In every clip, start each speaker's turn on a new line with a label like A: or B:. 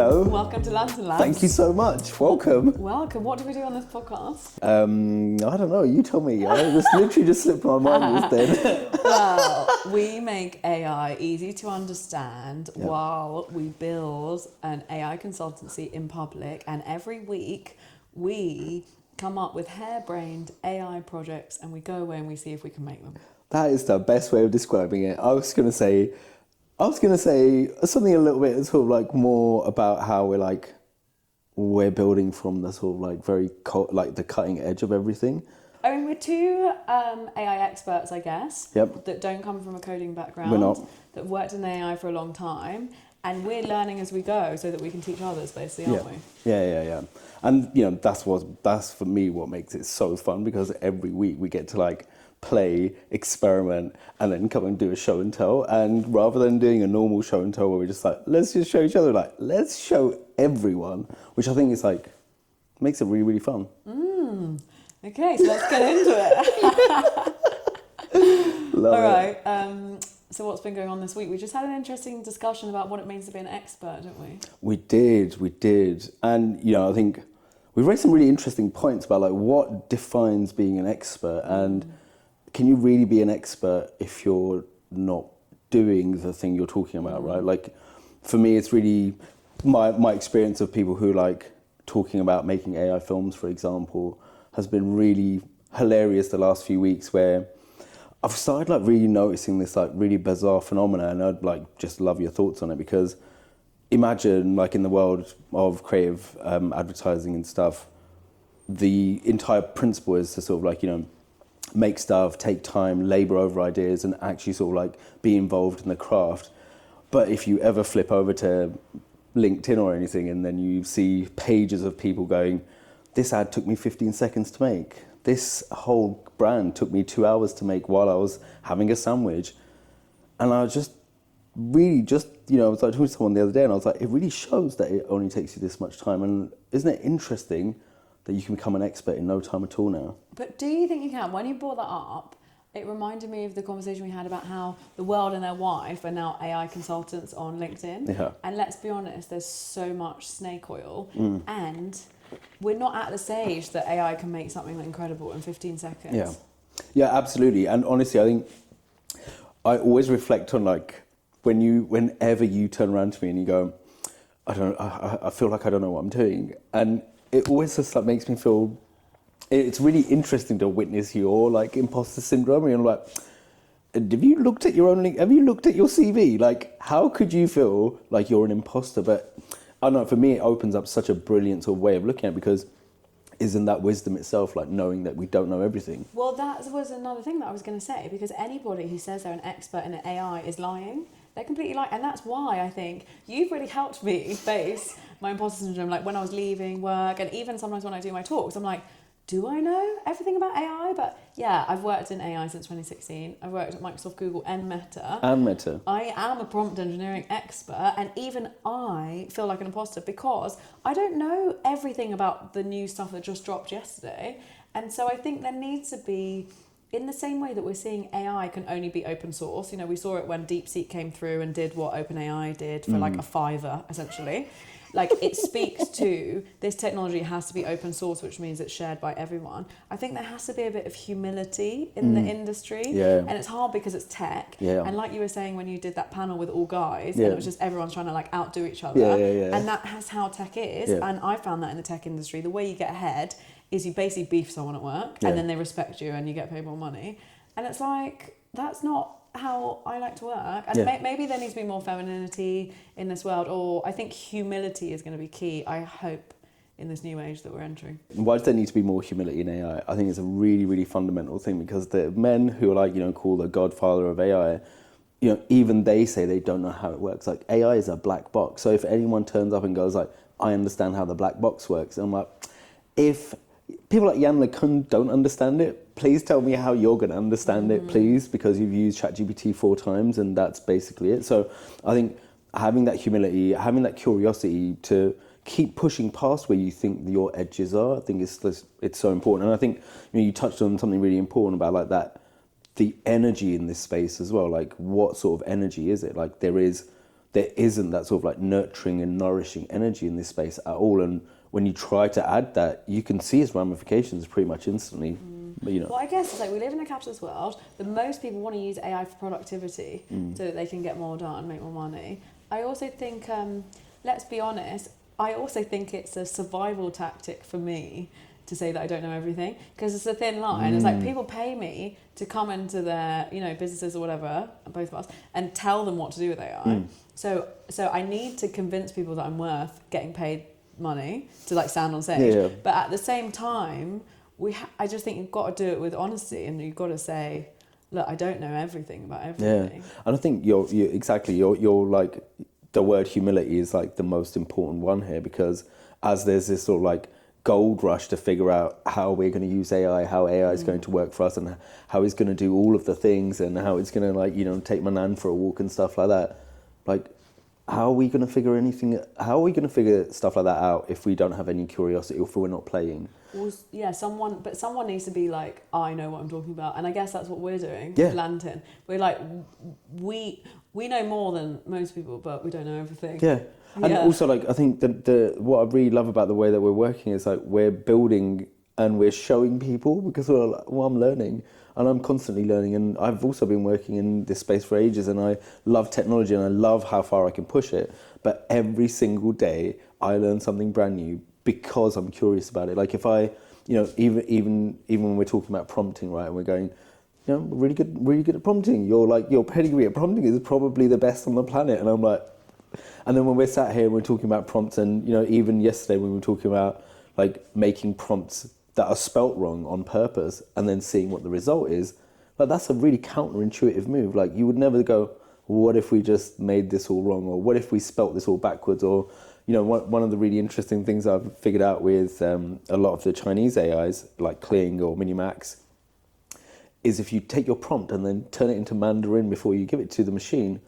A: Hello.
B: Welcome to Lantyn Labs.
A: Thank you so much. Welcome.
B: Welcome. What do we do on this podcast?
A: I don't know. You tell me. I literally just slipped my mind just then.
B: Well, we make AI easy to understand while we build an AI consultancy in public. And every week we come up with harebrained AI projects and we go away and we see if we can make them.
A: That is the best way of describing it. I was gonna say something a little bit sort of like more about how we're building from the sort of like very the cutting edge of everything.
B: I mean, we're two AI experts, I guess,
A: Yep.
B: that don't come from a coding background,
A: We're not.
B: that have worked in AI for a long time, and we're learning as we go so that we can teach others, basically, aren't we?
A: Yeah. And that's for me what makes it so fun, because every week we get to play, experiment, and then come and do a show and tell. And rather than doing a normal show and tell where we're just let's just show each other, let's show everyone, which I think is makes it really, really fun.
B: Okay, so let's get into it.
A: Love
B: All
A: it.
B: right. So what's been going on this week? We just had an interesting discussion about what it means to be an expert, didn't we?
A: We did. And, I think we raised some really interesting points about what defines being an expert, and can you really be an expert if you're not doing the thing you're talking about, right? For me, it's really my experience of people who talking about making AI films, for example, has been really hilarious the last few weeks, where I've started really noticing this really bizarre phenomena, and I'd just love your thoughts on it, because imagine in the world of creative advertising and stuff, the entire principle is to sort of make stuff, take time, labor over ideas, and actually sort of be involved in the craft. But if you ever flip over to LinkedIn or anything, and then you see pages of people going, this ad took me 15 seconds to make, this whole brand took me 2 hours to make while I was having a sandwich. And I was just really I was talking to someone the other day, and I was it really shows that it only takes you this much time. And isn't it interesting that you can become an expert in no time at all now?
B: But do you think you can? When you brought that up, it reminded me of the conversation we had about how the world and their wife are now AI consultants on LinkedIn.
A: Yeah.
B: And let's be honest, there's so much snake oil, and we're not at the stage that AI can make something incredible in 15 seconds.
A: Yeah, absolutely. And honestly, I think I always reflect on whenever you turn around to me and you go, I feel like I don't know what I'm doing. And it always just makes me feel, it's really interesting to witness your imposter syndrome. And you're have you looked at your CV? How could you feel like you're an imposter? But I don't know, for me, it opens up such a brilliant sort of way of looking at it, because isn't that wisdom itself, knowing that we don't know everything?
B: Well, that was another thing that I was going to say, because anybody who says they're an expert in AI is lying. They're completely lying. And that's why I think you've really helped me face my imposter syndrome. When I was leaving work, and even sometimes when I do my talks, I'm do I know everything about AI? But yeah, I've worked in AI since 2016. I've worked at Microsoft, Google, and Meta. I am a prompt engineering expert, and even I feel like an imposter because I don't know everything about the new stuff that just dropped yesterday. And so I think there needs to be, in the same way that we're seeing AI can only be open source, we saw it when DeepSeek came through and did what OpenAI did for a $5, essentially. It speaks to this technology has to be open source, which means it's shared by everyone. I think there has to be a bit of humility in the industry.
A: Yeah.
B: And it's hard because it's tech.
A: Yeah.
B: And like you were saying when you did that panel with all guys, and it was just everyone's trying to outdo each other.
A: Yeah.
B: And that's how tech is.
A: Yeah.
B: And I found that in the tech industry, the way you get ahead is you basically beef someone at work, and then they respect you and you get paid more money. And it's that's not how I like to work. And maybe there needs to be more femininity in this world, or I think humility is going to be key, I hope, in this new age that we're entering.
A: Why does there need to be more humility in AI? I think it's a really, really fundamental thing, because the men who are called the godfather of AI, even they say they don't know how it works. AI is a black box. So if anyone turns up and goes I understand how the black box works, and I'm if people like Jan LeCun don't understand it, please tell me how you're going to understand it, please, because you've used ChatGPT 4 times and that's basically it. So I think having that humility, having that curiosity to keep pushing past where you think your edges are, I think it's so important. And I think you touched on something really important about the energy in this space as well. What sort of energy is it? There is there isn't that sort of like nurturing and nourishing energy in this space at all. And when you try to add that, you can see its ramifications pretty much instantly. But, you know.
B: Well, I guess it's like we live in a capitalist world. The most people want to use AI for productivity so that they can get more done, make more money. I also think, let's be honest, I also think it's a survival tactic for me to say that I don't know everything, because it's a thin line. It's like people pay me to come into their, you know, businesses or whatever, both of us, and tell them what to do with AI. So I need to convince people that I'm worth getting paid money to like stand on stage.
A: Yeah.
B: But at the same time, I just think you've got to do it with honesty, and you've got to say, look, I don't know everything about everything.
A: Yeah, and I think you're like, the word humility is like the most important one here, because as there's this sort of like gold rush to figure out how we're going to use AI, how AI is going to work for us, and how it's going to do all of the things, and how it's going to, like, you know, take my nan for a walk and stuff like that. Like, how are we going to figure stuff like that out if we don't have any curiosity, or if we're not playing?
B: Well, yeah, someone needs to be like, I know what I'm talking about, and I guess that's what we're doing.
A: Yeah.
B: With Lantyn, we're like, we know more than most people, but we don't know everything.
A: Yeah. And also, like, I think the what I really love about the way that we're working is like we're building and we're showing people, because I'm learning, and I'm constantly learning, and I've also been working in this space for ages, and I love technology and I love how far I can push it. But every single day I learn something brand new because I'm curious about it. Like, if I, you know, even when we're talking about prompting, right, and we're going, you know, really good at prompting. Your pedigree at prompting is probably the best on the planet, and I'm like. And then when we're sat here and we're talking about prompts, and, you know, even yesterday when we were talking about like making prompts that are spelt wrong on purpose and then seeing what the result is, like, that's a really counterintuitive move. Like, you would never go, what if we just made this all wrong, or what if we spelt this all backwards? Or, you know, one of the really interesting things I've figured out with a lot of the Chinese AIs like Kling or Minimax is if you take your prompt and then turn it into Mandarin before you give it to the machine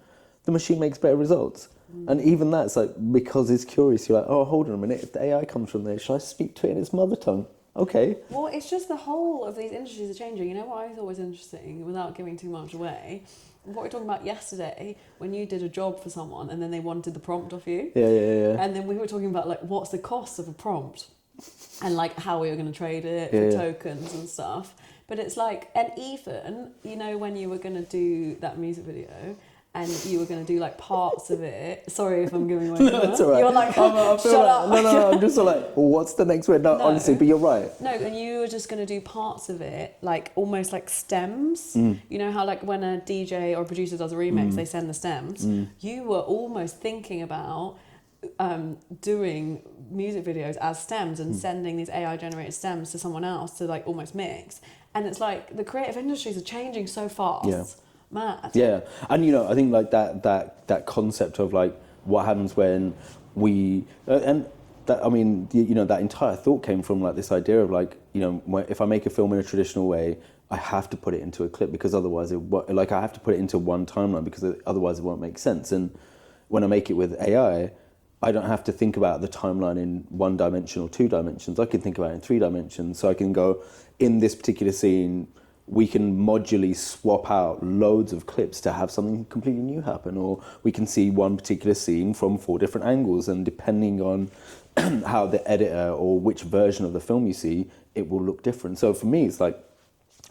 A: makes better results. And even that's like, because it's curious, you're like, oh, hold on a minute, if the AI comes from there, should I speak to it in its mother tongue? Okay.
B: Well, it's just the whole of these industries are changing. You know what I thought was interesting, without giving too much away? What we were talking about yesterday, when you did a job for someone and then they wanted the prompt off you.
A: Yeah.
B: And then we were talking about like, what's the cost of a prompt? And like how we were going to trade it for tokens and stuff. But it's like, and even, you know, when you were going to do that music video, and you were going to do like parts of it. Sorry if I'm giving away.
A: No, that's all right.
B: You're like, shut up.
A: No, I'm just like, well, what's the next word? No, honestly, but you're right.
B: No, and you were just going to do parts of it, like almost like stems. You know how like when a DJ or a producer does a remix, they send the stems. You were almost thinking about doing music videos as stems and sending these AI generated stems to someone else to like almost mix. And it's like the creative industries are changing so fast.
A: Yeah.
B: Mad.
A: Yeah, and, you know, I think like that concept of like what happens when we and that, I mean, you know, that entire thought came from like this idea of like, you know, if I make a film in a traditional way, I have to put it into a clip, because otherwise I have to put it into one timeline, because otherwise it won't make sense. And when I make it with AI, I don't have to think about the timeline in 1 dimension or 2 dimensions. I can think about it in 3 dimensions. So I can go, in this particular scene, we can modularly swap out loads of clips to have something completely new happen, or we can see one particular scene from 4 different angles, and depending on how the editor or which version of the film you see, it will look different. So for me, it's like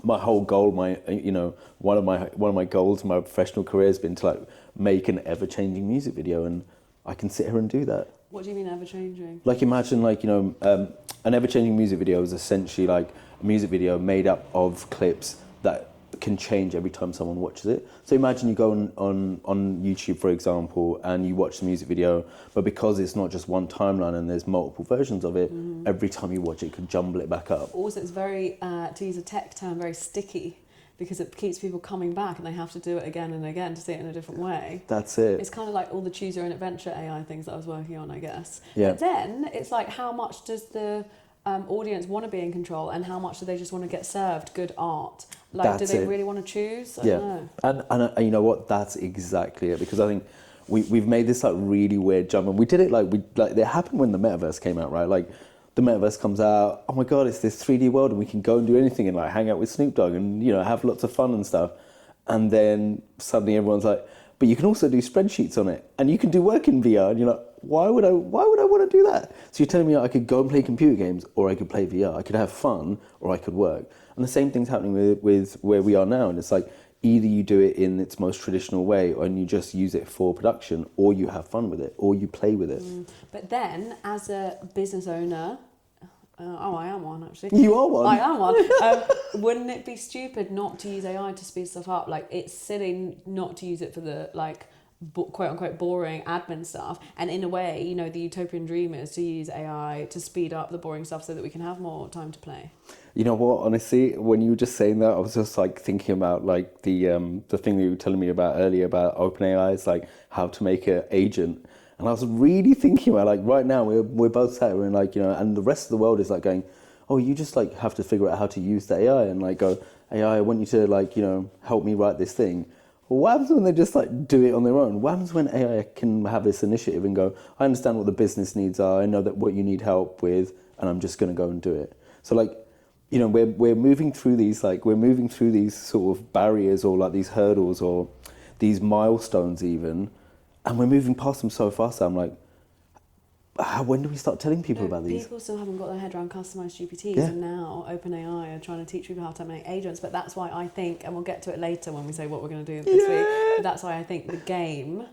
A: my whole goal, one of my goals in my professional career has been to like make an ever-changing music video, and I can sit here and do that.
B: What do you mean ever-changing?
A: Like, imagine, like, you know, an ever-changing music video is essentially like a music video made up of clips that can change every time someone watches it. So imagine you go on YouTube, for example, and you watch the music video, but because it's not just one timeline and there's multiple versions of it, every time you watch it, could jumble it back up.
B: Also, it's very, to use a tech term, very sticky, because it keeps people coming back and they have to do it again and again to see it in a different way.
A: That's it.
B: It's kind of like all the choose your own adventure AI things that I was working on, I guess.
A: Yeah.
B: But then it's like, how much does the audience want to be in control, and how much do they just want to get served good art? Like, do they really want to choose? I don't know.
A: And you know what? That's exactly it, because I think we've made this like really weird jump, and we did it like it happened when the metaverse came out, right? Like, the metaverse comes out, oh my God, it's this 3D world and we can go and do anything and like hang out with Snoop Dogg and, you know, have lots of fun and stuff. And then suddenly everyone's like, but you can also do spreadsheets on it, and you can do work in VR. And you're like, why would I want to do that? So you're telling me I could go and play computer games, or I could play VR. I could have fun, or I could work. And the same thing's happening with where we are now. And it's like, either you do it in its most traditional way, and you just use it for production, or you have fun with it, or you play with it.
B: But then, as a business owner, I am one actually.
A: You are one.
B: I am one. Wouldn't it be stupid not to use AI to speed stuff up? Like, it's silly not to use it for the quote unquote boring admin stuff. And in a way, you know, the utopian dream is to use AI to speed up the boring stuff so that we can have more time to play.
A: You know what? Honestly, when you were just saying that, I was just like thinking about like the thing that you were telling me about earlier about OpenAI, is like how to make an agent. And I was really thinking about, like, right now we're both sat here and, like, you know, and the rest of the world is like going, oh, you just like have to figure out how to use the AI and like go, AI, I want you to, like, you know, help me write this thing. Well, what happens when they just like do it on their own? What happens when AI can have this initiative and go, I understand what the business needs are, I know that what you need help with, and I'm just going to go and do it. So like, you know, we're moving through these sort of barriers, or like these hurdles, or these milestones even, and we're moving past them so fast. I'm like, when do we start telling people about these?
B: People still haven't got their head around customized GPTs, and now OpenAI are trying to teach people how to make agents. But that's why I think, and we'll get to it later when we say what we're going to do this week, but that's why I think the game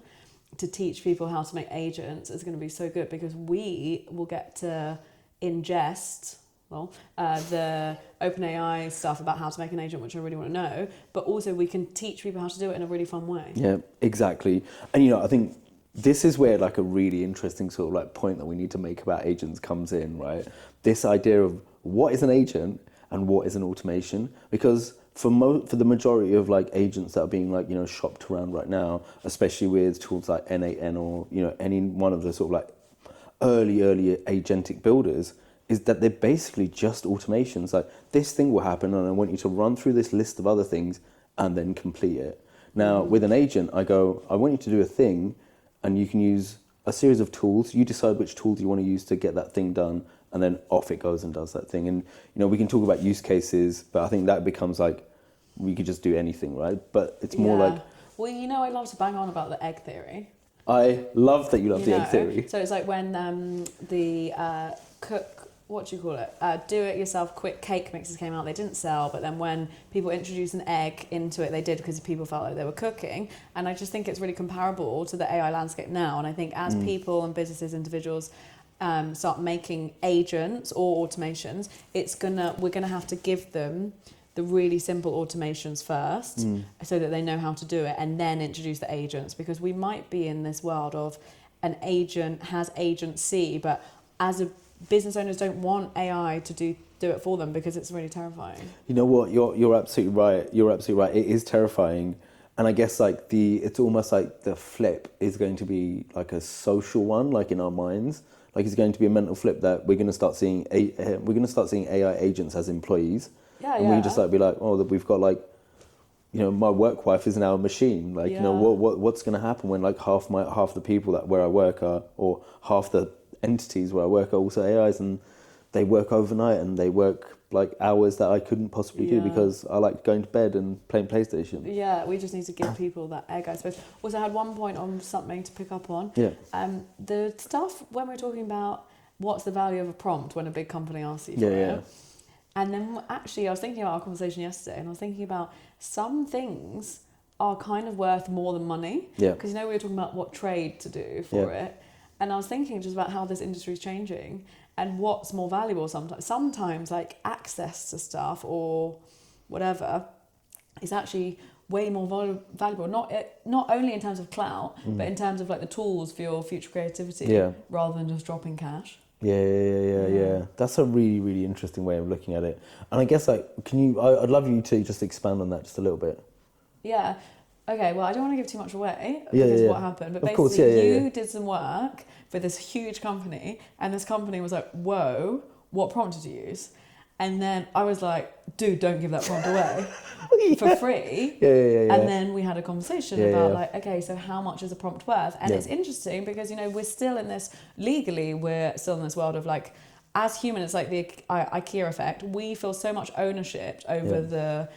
B: to teach people how to make agents is going to be so good, because we will get to ingest the OpenAI stuff about how to make an agent, which I really want to know, but also we can teach people how to do it in a really fun way.
A: Yeah, exactly. And, you know, I think this is where like a really interesting sort of like point that we need to make about agents comes in, right? This idea of what is an agent and what is an automation, because for the majority of like agents that are being, like, you know, shopped around right now, especially with tools like N8N or, you know, any one of the sort of like early agentic builders, is that they're basically just automations. Like, this thing will happen and I want you to run through this list of other things and then complete it. Now, with an agent, I go, I want you to do a thing, and you can use a series of tools. You decide which tools you want to use to get that thing done, and then off it goes and does that thing. And, you know, we can talk about use cases, but I think that becomes like, we could just do anything, right? But it's more like...
B: Well, you know, I love to bang on about the egg theory.
A: I love that you love the egg theory.
B: So it's like when the cook... what do you call it? Do-it-yourself quick cake mixes came out. They didn't sell, but then when people introduced an egg into it, they did, because people felt like they were cooking. And I just think it's really comparable to the AI landscape now. And I think as people and businesses, individuals start making agents or automations, we're gonna have to give them the really simple automations first, so that they know how to do it, and then introduce the agents, because we might be in this world of an agent has agency, but as a business owners don't want AI to do it for them, because it's really terrifying.
A: You know what? You're absolutely right. You're absolutely right. It is terrifying, and I guess like it's almost like the flip is going to be like a social one, like in our minds. Like, it's going to be a mental flip that we're going to start seeing AI agents as employees, and we just like be like, oh, we've got like, you know, my work wife is now a machine. Like, you know, what's going to happen when like half the people where I work are, or half the entities where I work are also AIs, and they work overnight and they work like hours that I couldn't possibly do because I like going to bed and playing PlayStation.
B: Yeah, we just need to give people that egg, I suppose. Also, I had one point on something to pick up on.
A: Yeah.
B: The stuff when we're talking about what's the value of a prompt when a big company asks you for it.
A: Yeah.
B: And then actually I was thinking about our conversation yesterday, and I was thinking about some things are kind of worth more than money.
A: Yeah.
B: Because, you know, we were talking about what trade to do for it. And I was thinking just about how this industry is changing and what's more valuable sometimes. Sometimes, like, access to stuff or whatever is actually way more valuable. Not only in terms of clout, but in terms of, like, the tools for your future creativity, rather than just dropping cash.
A: Yeah. That's a really, really interesting way of looking at it. And I guess, like, I'd love you to just expand on that just a little bit.
B: Yeah. Okay, well, I don't want to give too much away because what happened, but basically you did some work for this huge company, and this company was like, whoa, what prompt did you use? And then I was like, dude, don't give that prompt away for free. And then we had a conversation about like, okay, so how much is a prompt worth? And it's interesting because, you know, we're still in this world of like, as humans, it's like the IKEA effect. We feel so much ownership over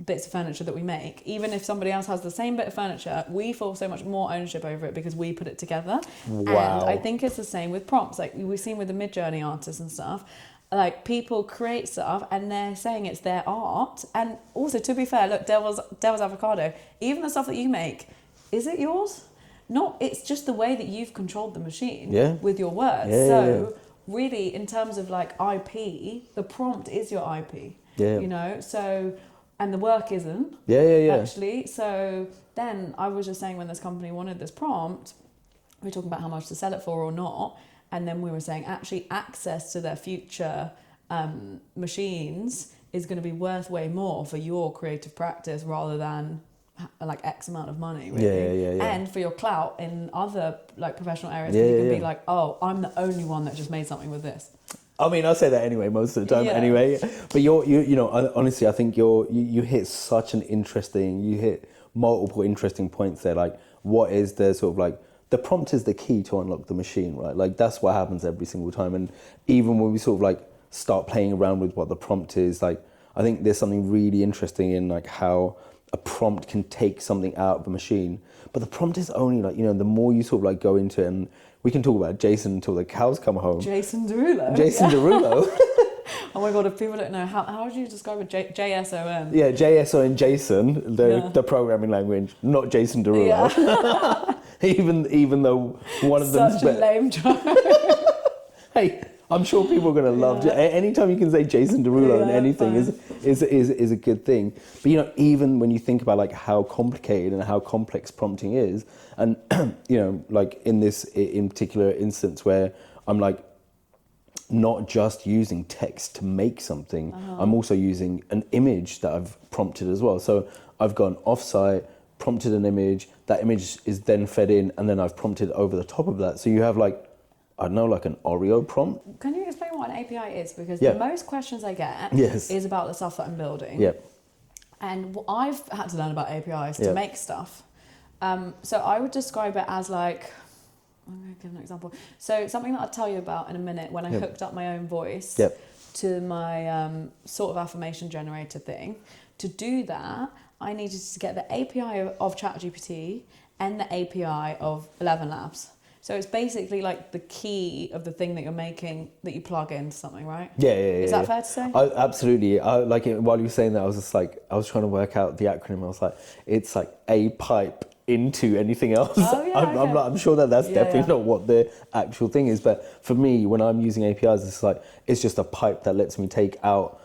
B: bits of furniture that we make, even if somebody else has the same bit of furniture, we feel so much more ownership over it because we put it together.
A: Wow.
B: And I think it's the same with prompts. Like we've seen with the Mid-Journey artists and stuff, like people create stuff and they're saying it's their art. And also, to be fair, look, Devil's Avocado, even the stuff that you make, is it yours? Not, it's just the way that you've controlled the machine with your words. Really, in terms of like IP, the prompt is your IP. You know, so, and the work isn't. Actually. So then I was just saying, when this company wanted this prompt, we were talking about how much to sell it for or not. And then we were saying actually access to their future machines is going to be worth way more for your creative practice rather than like X amount of money, really. And for your clout in other like professional areas, you can be like, oh, I'm the only one that just made something with this.
A: I mean, I say that anyway, most of the time anyway. But you know, honestly, I think you hit such an interesting, you hit multiple interesting points there. Like, what is the sort of like, the prompt is the key to unlock the machine, right? Like, that's what happens every single time. And even when we sort of like start playing around with what the prompt is, like, I think there's something really interesting in like how a prompt can take something out of the machine. But the prompt is only like, you know, the more you sort of like go into it, and we can talk about Jason until the cows come home.
B: Jason Derulo. Oh my God, if people don't know, how would you describe it? JSON?
A: Yeah, JSON Jason, the programming language, not Jason Derulo. Even though one of them...
B: Such a lame joke.
A: Hey, I'm sure people are going to love... Anytime you can say Jason Derulo in anything is a good thing. But, you know, even when you think about, like, how complicated and how complex prompting is, and, you know, like, in particular instance where I'm, like, not just using text to make something, I'm also using an image that I've prompted as well. So I've gone offsite, prompted an image, that image is then fed in, and then I've prompted over the top of that. So you have like, I don't know, like an Oreo prompt.
B: Can you explain what an API is? Because the most questions I get is about the stuff that I'm building. And I've had to learn about APIs to make stuff. So I would describe it as like, I'm going to give an example. So something that I'll tell you about in a minute, when I hooked up my own voice to my sort of affirmation generator thing. To do that, I needed to get the API of ChatGPT and the API of Lantyn Labs. So it's basically like the key of the thing that you're making that you plug into something, right? Is that fair to say?
A: Absolutely. While you were saying that, I was just like, I was trying to work out the acronym. I was like, it's like a pipe into anything else. I'm sure that's definitely not what the actual thing is. But for me, when I'm using APIs, it's just a pipe that lets me take out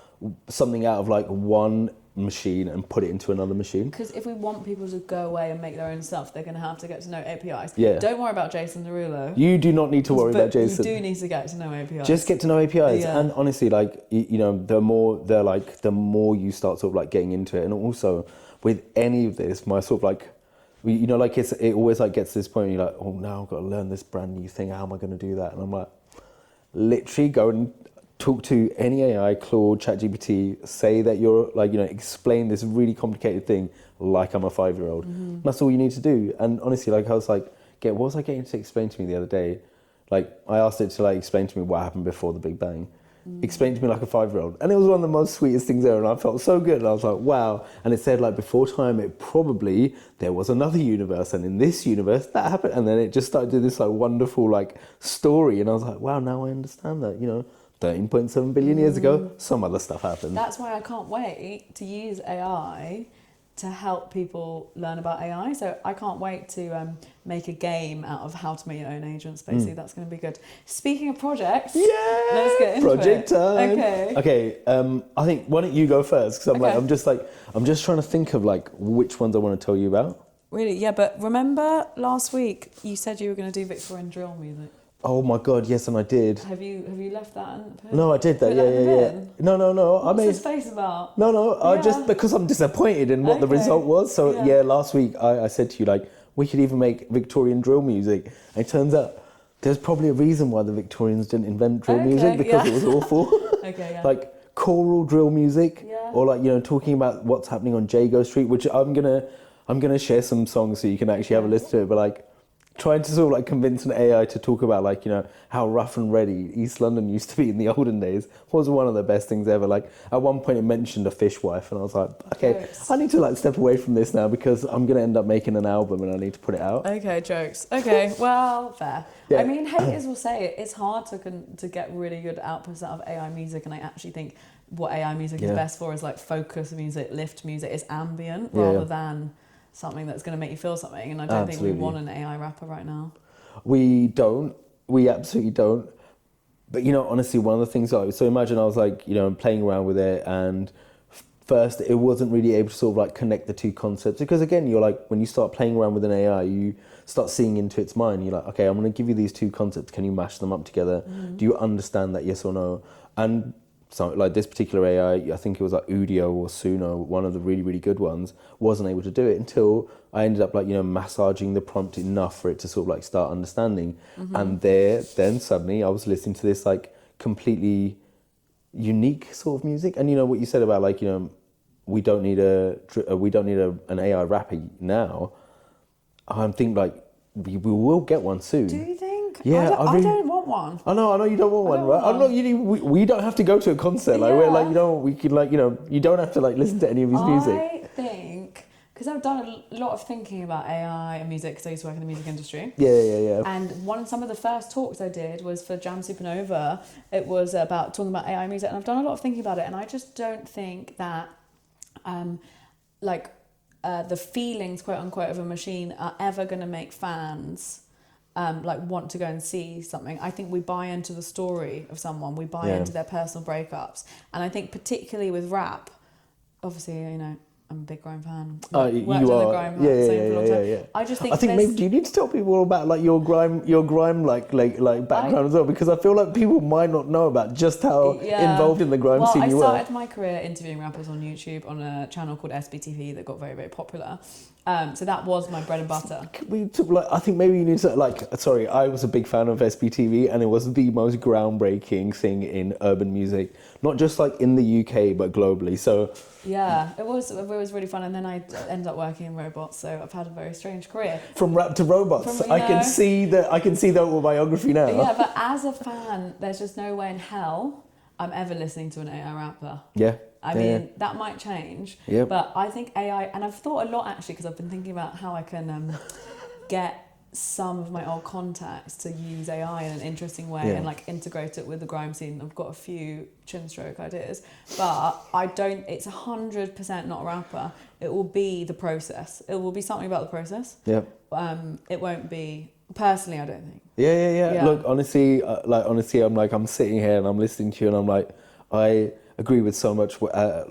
A: something out of like one machine and put it into another machine.
B: Because if we want people to go away and make their own stuff, they're going to have to get to know APIs. Don't worry about Jason Derulo.
A: You do not need to worry about Jason.
B: You do need to get to know APIs.
A: Just get to know APIs. And honestly, like, you know, the more you start sort of like getting into it, and also with any of this, my sort of like, you know, like it always like gets to this point where you're like, oh, now I've got to learn this brand new thing. How am I going to do that? And I'm like, literally go and talk to any AI, Claude, ChatGPT, say that you're like, you know, explain this really complicated thing like I'm a 5-year-old. That's all you need to do. And honestly, like I was like, what was I getting to explain to me the other day? Like I asked it to like explain to me what happened before the Big Bang. Explain to me like a 5-year-old. And it was one of the most sweetest things ever. And I felt so good. And I was like, wow. And it said like before time, there was another universe. And in this universe, that happened. And then it just started doing this like wonderful like story. And I was like, wow, now I understand that, you know. 13.7 billion years ago, some other stuff happened.
B: That's why I can't wait to use AI to help people learn about AI. So I can't wait to make a game out of how to make your own agents, basically. That's going to be good. Speaking of projects, let's get into
A: project time.
B: Okay,
A: I think, why don't you go first? Because I'm just trying to think of like which ones I want to tell you about.
B: Really? Yeah, but remember last week you said you were going to do Victorian drill music?
A: Oh my God, yes, and I did.
B: Have you left that in?
A: No, I did that. Yeah. No.
B: What's his face about?
A: No. Just because I'm disappointed in what the result was. So last week I said to you like we could even make Victorian drill music. And it turns out there's probably a reason why the Victorians didn't invent drill music because it was awful. Like choral drill music, or like, you know, talking about what's happening on Jago Street, which I'm gonna share some songs so you can actually have a listen to it. But like, trying to sort of like convince an AI to talk about like, you know, how rough and ready East London used to be in the olden days was one of the best things ever. Like at one point it mentioned a fishwife and I was like, okay,
B: Jokes.
A: I need to like step away from this now because I'm going to end up making an album and I need to put it out.
B: Okay, jokes. Okay, well, fair.
A: Yeah.
B: I mean, haters will say it's hard to get really good outputs out of AI music, and I actually think what AI music is best for is like focus music, lift music, is ambient rather than something that's going to make you feel something. And I don't think we want an AI rapper right now.
A: We don't. We absolutely don't. But, you know, honestly, one of the things, so imagine I was like, you know, playing around with it and first it wasn't really able to sort of like connect the two concepts because again, you're like, when you start playing around with an AI, you start seeing into its mind. You're like, okay, I'm going to give you these two concepts. Can you mash them up together? Do you understand that? Yes or no? And so like this particular AI, I think it was like Udio or Suno, one of the really, really good ones, wasn't able to do it until I ended up like, you know, massaging the prompt enough for it to sort of like start understanding. And then suddenly I was listening to this like completely unique sort of music. And you know what you said about like, you know, we don't need an AI rapper now. I'm thinking like we will get one soon.
B: Do you think?
A: Yeah,
B: I don't want one.
A: I know you don't want one, right? I'm not. We don't have to go to a concert. Like we're like, you know, we can like, you know, you don't have to like listen to any of his music.
B: I think because I've done a lot of thinking about AI and music because I used to work in the music industry.
A: Yeah.
B: And some of the first talks I did was for Jam Supernova. It was about talking about AI music, and I've done a lot of thinking about it. And I just don't think that, the feelings, quote unquote, of a machine are ever going to make fans like want to go and see something. I think we buy into the story of someone, we buy into their personal breakups, and I think particularly with rap, obviously, you know, I'm a big grime fan.
A: You are. Yeah.
B: I just think.
A: I think maybe do you need to tell people about like your grime like background as well, because I feel like people might not know about just how involved in the grime scene you were.
B: I started my career interviewing rappers on YouTube on a channel called SBTV that got very, very popular. So that was my bread and butter.
A: I think maybe you need to I was a big fan of SBTV and it was the most groundbreaking thing in urban music, not just like in the UK but globally. So
B: yeah, it was really fun, and then I ended up working in robots, so I've had a very strange career.
A: From rap to robots, I can see the autobiography now.
B: Yeah, but as a fan, there's just no way in hell I'm ever listening to an AI rapper.
A: Yeah.
B: I mean, that might change, but I think AI, and I've thought a lot actually, because I've been thinking about how I can get some of my old contacts to use AI in an interesting way and like integrate it with the grime scene. I've got a few chin stroke ideas, but it's 100% not a rapper. It will be the process. It will be something about the process.
A: Yeah.
B: It won't be, personally, I don't think.
A: Yeah. Look, honestly, I'm sitting here and I'm listening to you and I'm like, I agree with so much. I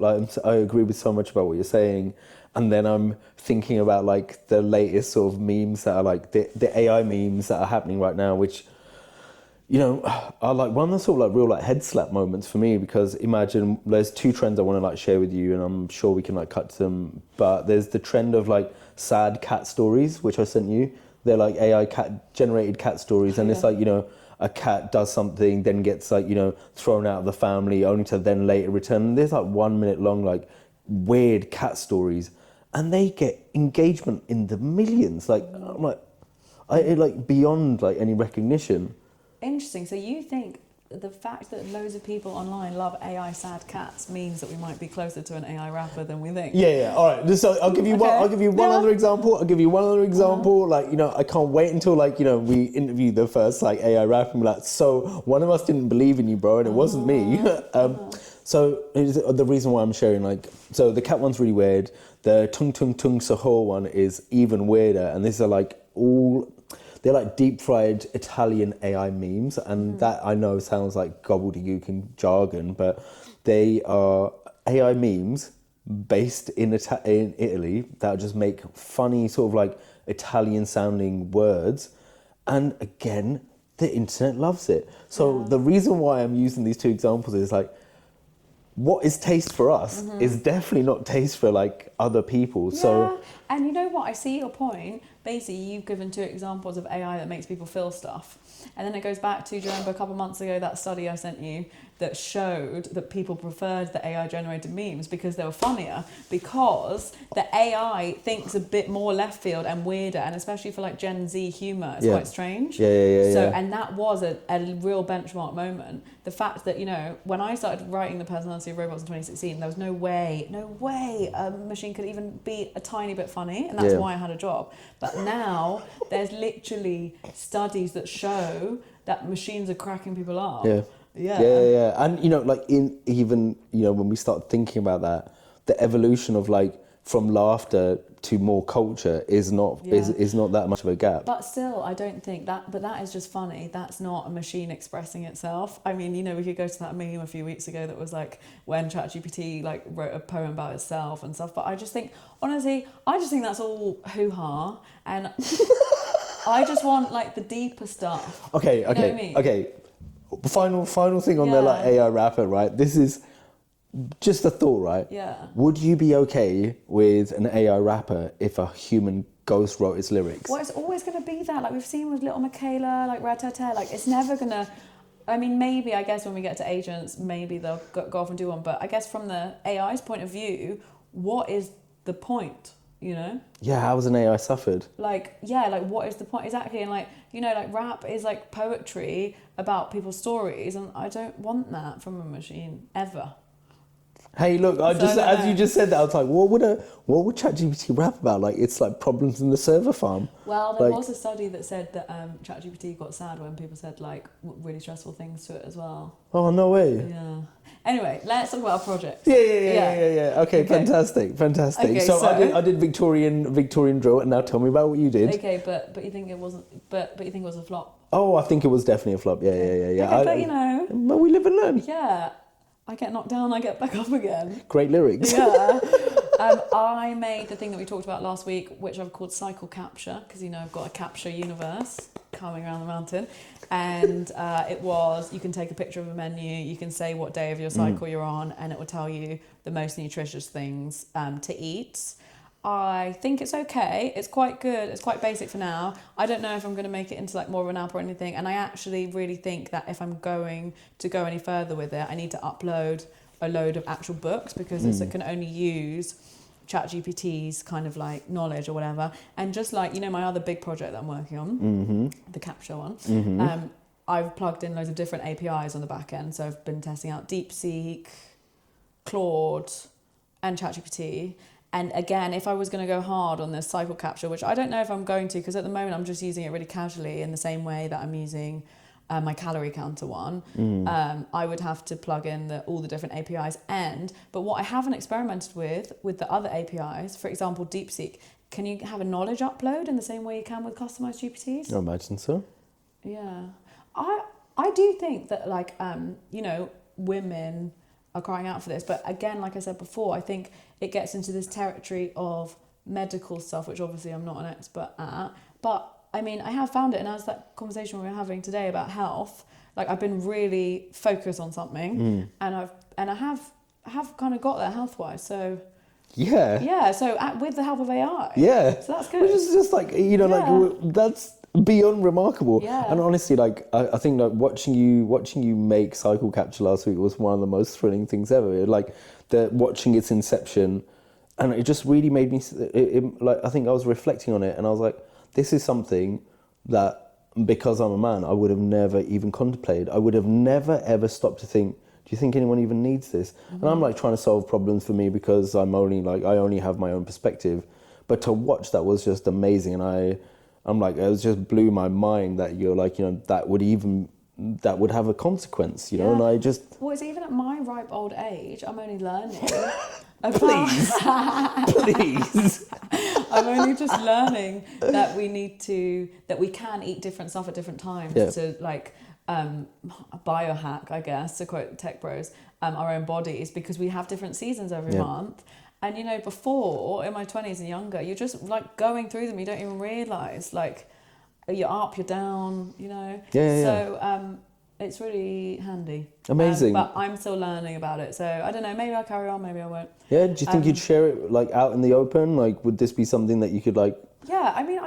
A: agree with so much about what you're saying, and then I'm thinking about like the latest sort of memes that are like the AI memes that are happening right now, which, you know, are like one of the sort of like real like head slap moments for me, because imagine there's two trends I want to like share with you, and I'm sure we can like cut to them. But there's the trend of like sad cat stories, which I sent you. They're like AI generated cat stories, and it's like, you know, a cat does something, then gets like, you know, thrown out of the family, only to then later return. And there's like 1 minute long like weird cat stories, and they get engagement in the millions. Like I'm like, beyond like any recognition.
B: Interesting. So you think the fact that loads of people online love AI sad cats means that we might be closer to an AI rapper than we think?
A: Yeah. All right. So I'll give you one other example. Like, you know, I can't wait until like, you know, we interview the first like AI rapper and be like, so one of us didn't believe in you, bro, and it wasn't me. So the reason why I'm sharing, like, so the cat one's really weird. The tung tung tung sahur one is even weirder, and these are like they're like deep fried Italian AI memes, and that I know sounds like gobbledygook and jargon, but they are AI memes based in Italy that just make funny sort of like Italian sounding words, and again, the internet loves it. So the reason why I'm using these two examples is like, what is taste for us is definitely not taste for like other people. So
B: And you know what? I see your point. Basically, you've given 2 examples of AI that makes people feel stuff. And then it goes back to, do you remember a couple of months ago that study I sent you that showed that people preferred the AI generated memes because they were funnier, because the AI thinks a bit more left field and weirder, and especially for like Gen Z humor, it's quite strange. So, and that was a real benchmark moment. The fact that, you know, when I started writing The Personality of Robots in 2016, there was no way a machine could even be a tiny bit funny, and that's why I had a job. But now there's literally studies that show that machines are cracking people up.
A: Yeah. And, you know, like even, you know, when we start thinking about that, the evolution of like from laughter to more culture is not that much of a gap.
B: But still, I don't think that, but that is just funny. That's not a machine expressing itself. I mean, you know, we could go to that meme a few weeks ago that was like when ChatGPT like wrote a poem about itself and stuff. But I just think, honestly, that's all hoo-ha. And I just want like the deeper stuff.
A: Okay. Final thing on the like AI rapper, right? This is just a thought, right?
B: Yeah.
A: Would you be okay with an AI rapper if a human ghost wrote its lyrics?
B: Well, it's always going to be that. Like we've seen with Little Michaela, like Ratata, like it's never going to... I mean, maybe, I guess when we get to agents, maybe they'll go off and do one. But I guess from the AI's point of view, what is the point, you know?
A: Yeah, how has an AI suffered?
B: Like, yeah, like what is the point? Exactly. And like, you know, like rap is like poetry about people's stories. And I don't want that from a machine, ever.
A: Hey, look! As you just said that, I was like, what would ChatGPT rap about? Like, it's like problems in the server farm.
B: Well, there was a study that said that ChatGPT got sad when people said like really stressful things to it as well.
A: Oh, no way!
B: Yeah. Anyway, let's talk about our project.
A: Yeah. Okay, fantastic. Okay, so I did Victorian drill, and now tell me about what you did.
B: Okay, but you think it wasn't? But you think it was a flop?
A: Oh, I think it was definitely a flop. Yeah.
B: Okay, but you know.
A: But we live and learn.
B: Yeah. I get knocked down, I get back up again.
A: Great lyrics.
B: Yeah. I made the thing that we talked about last week, which I've called cycle capture, because, you know, I've got a capture universe coming around the mountain. And it was, you can take a picture of a menu, you can say what day of your cycle you're on, and it will tell you the most nutritious things to eat. I think it's okay. It's quite good. It's quite basic for now. I don't know if I'm going to make it into like more of an app or anything. And I actually really think that if I'm going to go any further with it, I need to upload a load of actual books, because it can only use ChatGPT's kind of like knowledge or whatever. And just like, you know, my other big project that I'm working on, the capture one, I've plugged in loads of different APIs on the back end. So I've been testing out DeepSeek, Claude, and ChatGPT. And again, if I was going to go hard on this cycle capture, which I don't know if I'm going to, because at the moment I'm just using it really casually in the same way that I'm using my calorie counter one, I would have to plug in all the different APIs. But what I haven't experimented with the other APIs, for example, DeepSeek, can you have a knowledge upload in the same way you can with customized GPTs?
A: I imagine so.
B: Yeah. I do think that, like, you know, women are crying out for this. But again, like I said before, I think it gets into this territory of medical stuff, which obviously I'm not an expert at. But I mean, I have found it, and as that conversation we were having today about health, like I've been really focused on something, and I have kind of got there health-wise. So yeah. So with the help of AI, so that's good.
A: Which is just like, you know, like that's beyond remarkable.
B: Yeah.
A: And honestly, like I think like watching you make cycle capture last week was one of the most thrilling things ever. Like watching its inception, and it just really made me like, I think I was reflecting on it, and I was like, this is something that, because I'm a man, I would have never even contemplated. I would have never ever stopped to think, do you think anyone even needs this? And I'm like trying to solve problems for me because I only have my own perspective. But to watch that was just amazing, and I'm like, it just blew my mind that you're like, you know, that would have a consequence, you know, and I just...
B: Well, it's even at my ripe old age, I'm only learning.
A: Please.
B: I'm only just learning that we can eat different stuff at different times to like biohack, I guess, to quote tech bros, our own bodies, because we have different seasons every month. And, you know, before, in my 20s and younger, you're just, like, going through them. You don't even realise, like, you're up, you're down, you know? So, it's really handy.
A: Amazing.
B: But I'm still learning about it, so I don't know. Maybe I'll carry on. Maybe I won't.
A: Yeah. Do you think you'd share it like out in the open? Like, would this be something that you could like?
B: Yeah, I mean,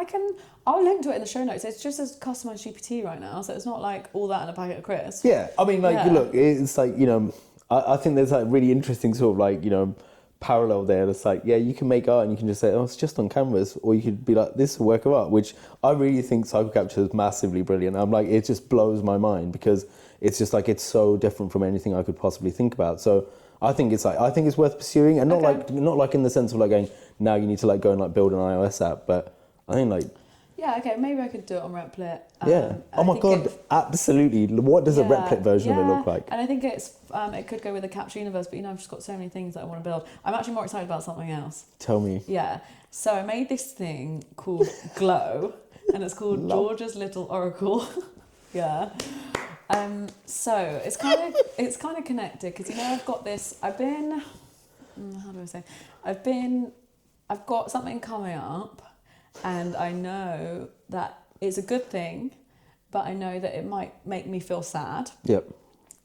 B: I'll link to it in the show notes. It's just as customized GPT right now, so it's not like all that in a packet of crisps.
A: Yeah. I mean, like,
B: Yeah.
A: look, it's like, you know, I think there's like really interesting sort of like, you know, parallel there. It's like, yeah, you can make art and you can just say, oh, it's just on canvas, or you could be like, this is a work of art, which I really think Cycle Capture is massively brilliant. I'm like, it just blows my mind because it's just like, it's so different from anything I could possibly think about. So I think it's worth pursuing, and not like in the sense of like going, now you need to like go and like build an iOS app, but I think like,
B: yeah, okay, maybe I could do it on Replit.
A: yeah. Oh my God, absolutely. What does a Replit version of it look like?
B: And I think it could go with the Capture universe, but you know, I've just got so many things that I want to build. I'm actually more excited about something else.
A: Tell me.
B: Yeah. So I made this thing called Glow, and it's called Georgia's Little Oracle. Yeah. So it's kind of connected because, you know, I've got this. How do I say? I've got something coming up. And I know that it's a good thing, but I know that it might make me feel sad.
A: Yep.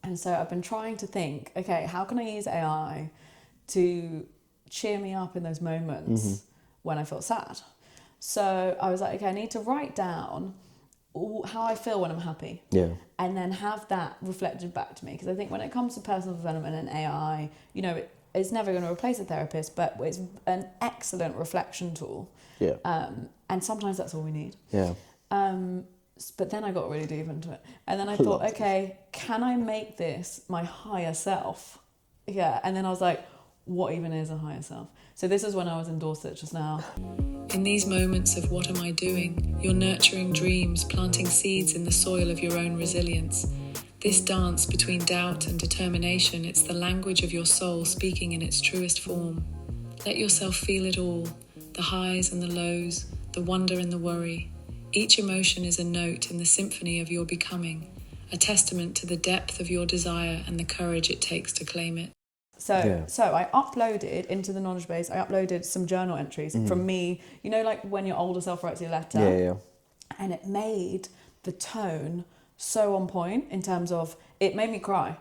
B: And so I've been trying to think, okay, how can I use AI to cheer me up in those moments when I feel sad? So I was like, okay, I need to write down how I feel when I'm happy.
A: Yeah.
B: And then have that reflected back to me. Because I think when it comes to personal development and AI, you know, it's never going to replace a therapist, but it's an excellent reflection tool.
A: Yeah.
B: And sometimes that's all we need.
A: Yeah.
B: But then I got really deep into it. And then I thought, okay, can I make this my higher self? Yeah. And then I was like, what even is a higher self? So this is when I was in Dorset just now.
C: In these moments of what am I doing, you're nurturing dreams, planting seeds in the soil of your own resilience. This dance between doubt and determination, it's the language of your soul speaking in its truest form. Let yourself feel it all, the highs and the lows, the wonder and the worry. Each emotion is a note in the symphony of your becoming, a testament to the depth of your desire and the courage it takes to claim it.
B: So I uploaded into the knowledge base, I uploaded some journal entries from me, you know, like when your older self writes you a letter.
A: Yeah.
B: And it made the tone so on point in terms of, it made me cry.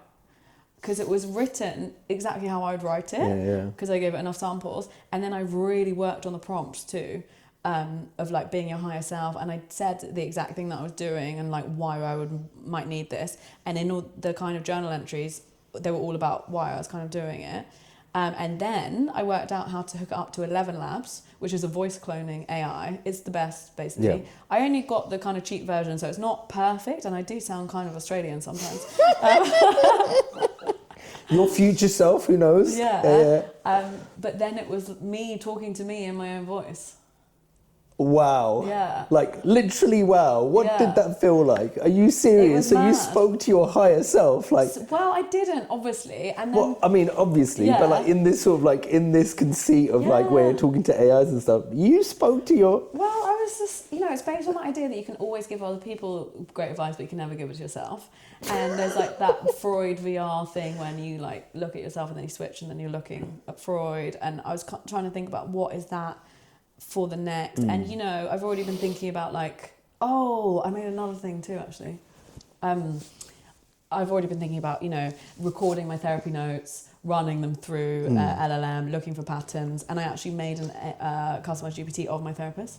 B: Because it was written exactly how I would write it, because I gave it enough samples. And then I really worked on the prompts too, of like being your higher self. And I said the exact thing that I was doing and like why I might need this. And in all the kind of journal entries, they were all about why I was kind of doing it. And then I worked out how to hook it up to Lantyn Labs, which is a voice cloning AI. It's the best, basically.
A: Yeah.
B: I only got the kind of cheap version, so it's not perfect, and I do sound kind of Australian sometimes.
A: Your future self, who knows?
B: Yeah. But then it was me talking to me in my own voice.
A: Wow.
B: Yeah.
A: Like, literally, wow. What did that feel like? Are you serious? So
B: mad.
A: you spoke to your higher self? Like,
B: well, I didn't, obviously. And then,
A: well, I mean, obviously, but like in this sort of like, in this conceit of like where you're talking to AIs and stuff, you spoke to your...
B: Well, I was just, you know, it's based on the idea that you can always give other people great advice, but you can never give it to yourself. And there's like that Freud VR thing when you like look at yourself and then you switch and then you're looking at Freud. And I was trying to think about what is that for the next. And, you know, I've already been thinking about like, I made another thing too, actually. I've already been thinking about, you know, recording my therapy notes, running them through LLM, looking for patterns. And I actually made a customized GPT of my therapist.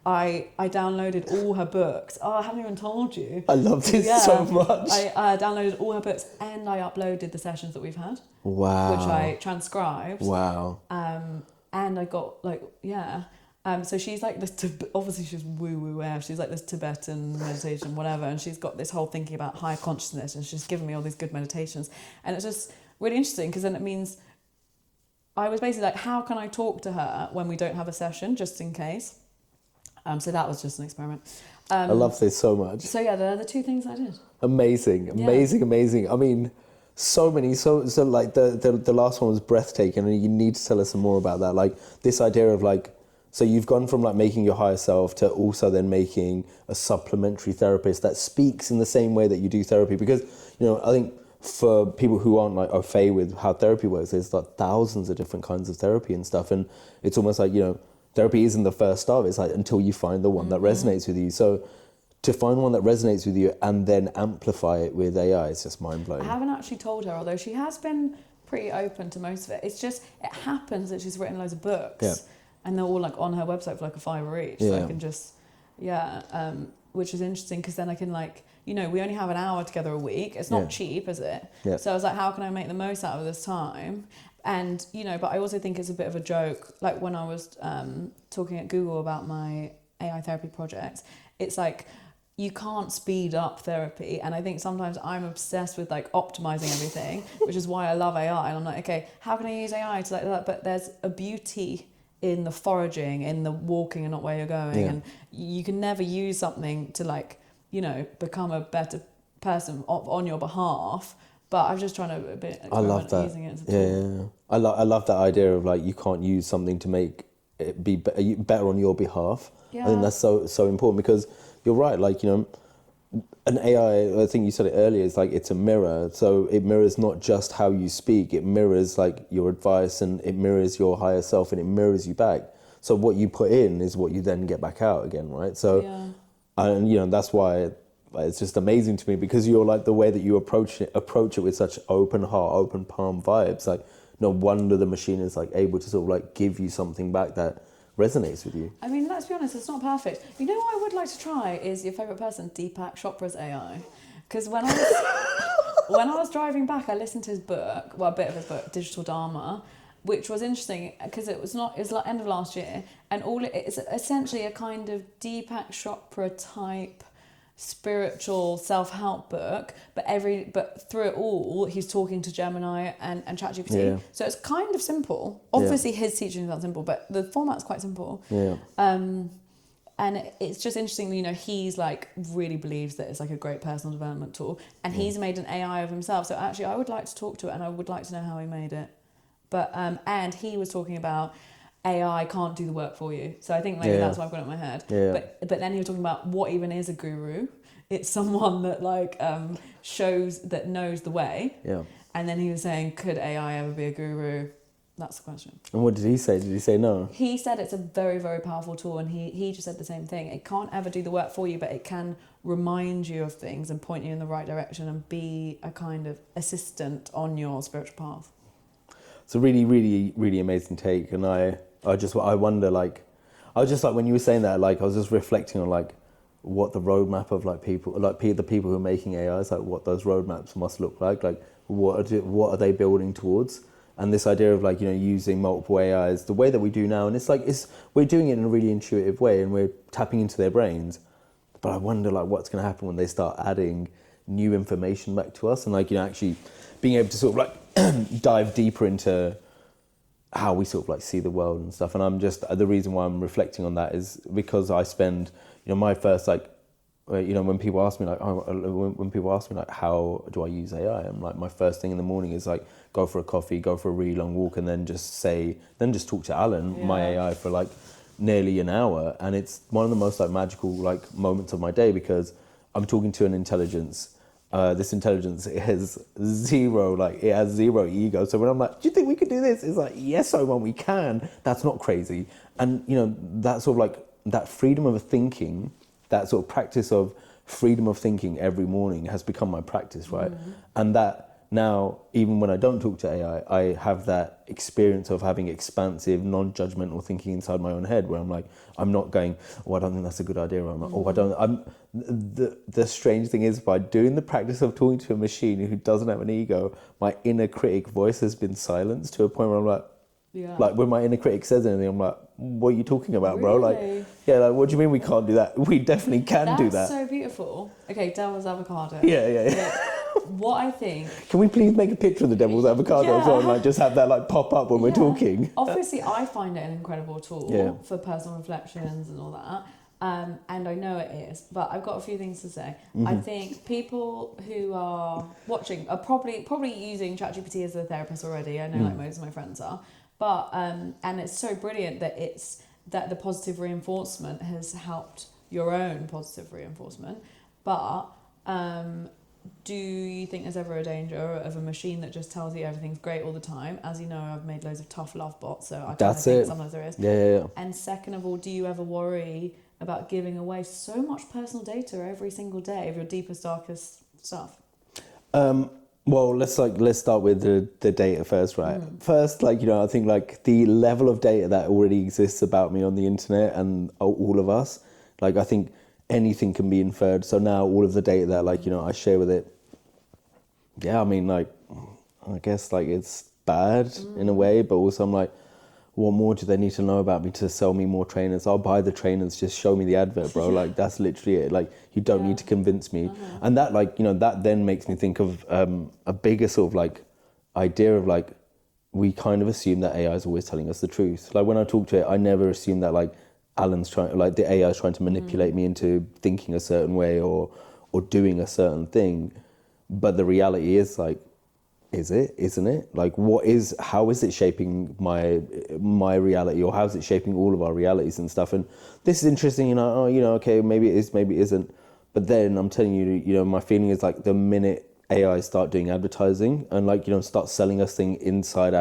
B: I downloaded all her books. I haven't even told you.
A: I love this so much.
B: I downloaded all her books and I uploaded the sessions that we've had.
A: Wow.
B: Which I transcribed.
A: Wow.
B: And I got like, so she's like this, obviously she's woo-woo, she's like this Tibetan meditation, whatever, and she's got this whole thinking about higher consciousness, and she's given me all these good meditations. And it's just really interesting, because then it means I was basically like, how can I talk to her when we don't have a session, just in case? So that was just an experiment.
A: I love this so much.
B: So yeah, they're the two things I did.
A: Amazing. I mean, so many, so like the last one was breathtaking, and you need to tell us some more about that. Like this idea of like, so you've gone from like making your higher self to also then making a supplementary therapist that speaks in the same way that you do therapy. Because, you know, I think for people who aren't like au fait with how therapy works, there's like thousands of different kinds of therapy and stuff. And it's almost like, you know, therapy isn't the first start. It's like until you find the one that resonates with you. So to find one that resonates with you and then amplify it with AI, it's just mind blowing.
B: I haven't actually told her, although she has been pretty open to most of it. It's just, it happens that she's written loads of books,
A: Yeah.
B: and they're all like on her website for like $5 each. So
A: Yeah.
B: I can just, which is interesting because then I can like, you know, we only have an hour together a week. It's not cheap, is it?
A: Yeah.
B: So I was like, how can I make the most out of this time? And, you know, but I also think it's a bit of a joke. Like when I was talking at Google about my AI therapy project, it's like, you can't speed up therapy. And I think sometimes I'm obsessed with like optimizing everything, which is why I love AI. And I'm like, okay, how can I use AI to like that? But there's a beauty in the foraging, in the walking and not where you're going.
A: Yeah.
B: And you can never use something to like, you know, become a better person on your behalf. But I was just trying to
A: I love that.
B: using it as a tool.
A: I love that idea of like, you can't use something to make it be better on your behalf.
B: Yeah.
A: I think that's so important, because you're right, like, you know, an AI, I think you said it earlier, is like, it's a mirror. So it mirrors not just how you speak, it mirrors like your advice, and it mirrors your higher self, and it mirrors you back. So what you put in is what you then get back out again, right? So, and you know, that's why it's just amazing to me, because you're like, the way that you approach it with such open heart, open palm vibes, like no wonder the machine is like able to sort of like give you something back that resonates with you.
B: I mean, let's be honest, it's not perfect. You know what I would like to try is your favourite person, Deepak Chopra's AI. Because when I was driving back, I listened to his book, well, a bit of his book, Digital Dharma, which was interesting because it was like end of last year, and it's essentially a kind of Deepak Chopra type spiritual self-help book, but through it all he's talking to Gemini and ChatGPT. So it's kind of simple. Obviously his teaching is not simple, but the format's quite simple. And it's just interesting, you know, he's like really believes that it's like a great personal development tool, and he's made an AI of himself. So actually I would like to talk to it, and I would like to know how he made it. But and he was talking about AI can't do the work for you. So I think maybe that's why I've got it in my head. But then he was talking about what even is a guru. It's someone that like that knows the way. And then he was saying, could AI ever be a guru? That's the question.
A: And what did he say? Did he say no?
B: He said it's a very, very powerful tool, and he just said the same thing. It can't ever do the work for you, but it can remind you of things and point you in the right direction and be a kind of assistant on your spiritual path.
A: It's a really, really, really amazing take, and I wonder, like, I was just like, when you were saying that, like, I was just reflecting on like what the roadmap of like people, like the people who are making AIs, like what those roadmaps must look like what are they building towards, and this idea of like, you know, using multiple AIs the way that we do now, and it's like we're doing it in a really intuitive way, and we're tapping into their brains, but I wonder like what's going to happen when they start adding new information back to us, and like, you know, actually being able to sort of like dive deeper into how we sort of like see the world and stuff. And I'm just, the reason why I'm reflecting on that is because I spend, you know, my first like, you know, when people ask me like, how do I use AI? I'm like, my first thing in the morning is like, go for a coffee, go for a really long walk, and then just talk to Alan, my AI, for like nearly an hour. And it's one of the most like magical like moments of my day, because I'm talking to an intelligence. This intelligence has zero ego. So when I'm like, do you think we could do this? It's like, yes, Omar, we can. That's not crazy. And, you know, that sort of like that freedom of thinking, that sort of practice of freedom of thinking every morning has become my practice, right? And that now, even when I don't talk to AI, I have that experience of having expansive, non-judgmental thinking inside my own head, where I'm like, I'm not going, oh, I don't think that's a good idea. I'm like, the strange thing is, by doing the practice of talking to a machine who doesn't have an ego, my inner critic voice has been silenced to a point where I'm like, like when my inner critic says anything, I'm like, what are you talking about, bro? Like, like, what do you mean we can't do that? We definitely can do that.
B: That's so beautiful. Okay, devil's avocado.
A: Yeah.
B: What I think...
A: Can we please make a picture of the devil's avocado as well, and like just have that like pop up when we're talking?
B: Obviously, I find it an incredible tool for personal reflections and all that. And I know it is, but I've got a few things to say. I think people who are watching are probably using ChatGPT as their therapist already. I know like most of my friends are. But and it's so brilliant that the positive reinforcement has helped your own positive reinforcement. But do you think there's ever a danger of a machine that just tells you everything's great all the time? As you know, I've made loads of tough love bots, so I kind of think sometimes there is.
A: Yeah.
B: And second of all, do you ever worry about giving away so much personal data every single day of your deepest, darkest stuff?
A: Well, let's start with the data first, right? First, I think the level of data that already exists about me on the internet and all of us, I think anything can be inferred. So now all of the data that I share with it, yeah, I mean, I guess it's bad in a way, but also I'm like, what more do they need to know about me to sell me more trainers? I'll buy the trainers, just show me the advert, bro. That's literally it. You don't need to convince me. And that that then makes me think of a bigger sort of idea of we kind of assume that AI is always telling us the truth. When I talk to it, I never assume that Alan's trying, the AI is trying to manipulate me into thinking a certain way or doing a certain thing. But the reality is is it? Isn't it? How is it shaping my reality, or how is it shaping all of our realities and stuff? And this is interesting, okay, maybe it is, maybe it isn't. But then I'm telling you, my feeling is the minute AI start doing advertising and start selling us things inside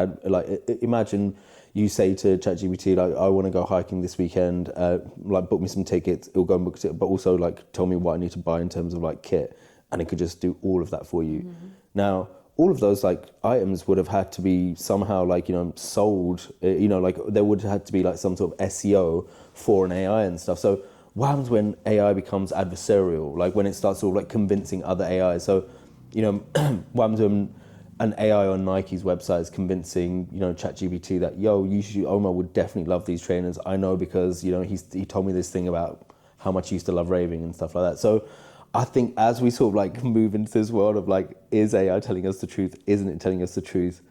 A: imagine you say to ChatGPT, I want to go hiking this weekend, book me some tickets, it'll go and book it, but also tell me what I need to buy in terms of kit, and it could just do all of that for you. Now, all of those items would have had to be somehow sold, there would have had to be some sort of SEO for an AI and stuff. So what happens when AI becomes adversarial, when it starts sort of convincing other AI? So, what happens when an AI on Nike's website is convincing, ChatGPT that, Omar would definitely love these trainers. I know because, he told me this thing about how much he used to love raving and stuff like that. So I think as we sort of move into this world of is AI telling us the truth? Isn't it telling us the truth?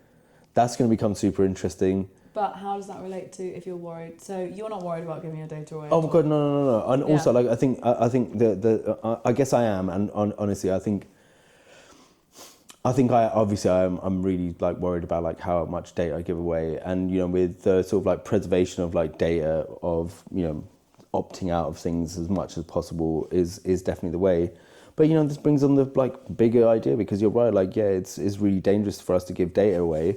A: That's going to become super interesting.
B: But how does that relate to if you're worried? So you're not worried about giving your data away?
A: Oh my God, no. And also I think I guess I am, and honestly I think I'm really worried about how much data I give away, and with the sort of preservation of data of opting out of things as much as possible is definitely the way. But this brings on the bigger idea, because you're right, it's really dangerous for us to give data away.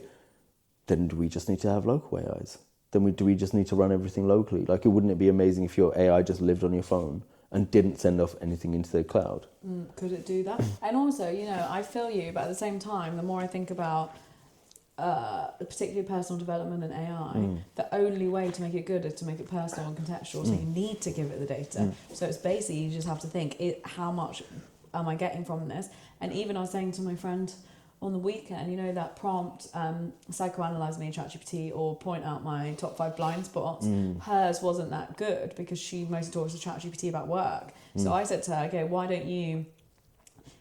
A: Then do we just need to have local AIs? Then do we just need to run everything locally? Wouldn't it be amazing if your AI just lived on your phone and didn't send off anything into the cloud?
B: Could it do that? And also, I feel you, but at the same time, the more I think about particularly personal development and AI, the only way to make it good is to make it personal and contextual. So you need to give it the data. So it's basically, you just have to think, how much am I getting from this? And even I was saying to my friend on the weekend, that prompt, psychoanalyze me, ChatGPT, or point out my top 5 blind spots. Hers wasn't that good because she mostly talks to ChatGPT about work. So I said to her, okay, why don't you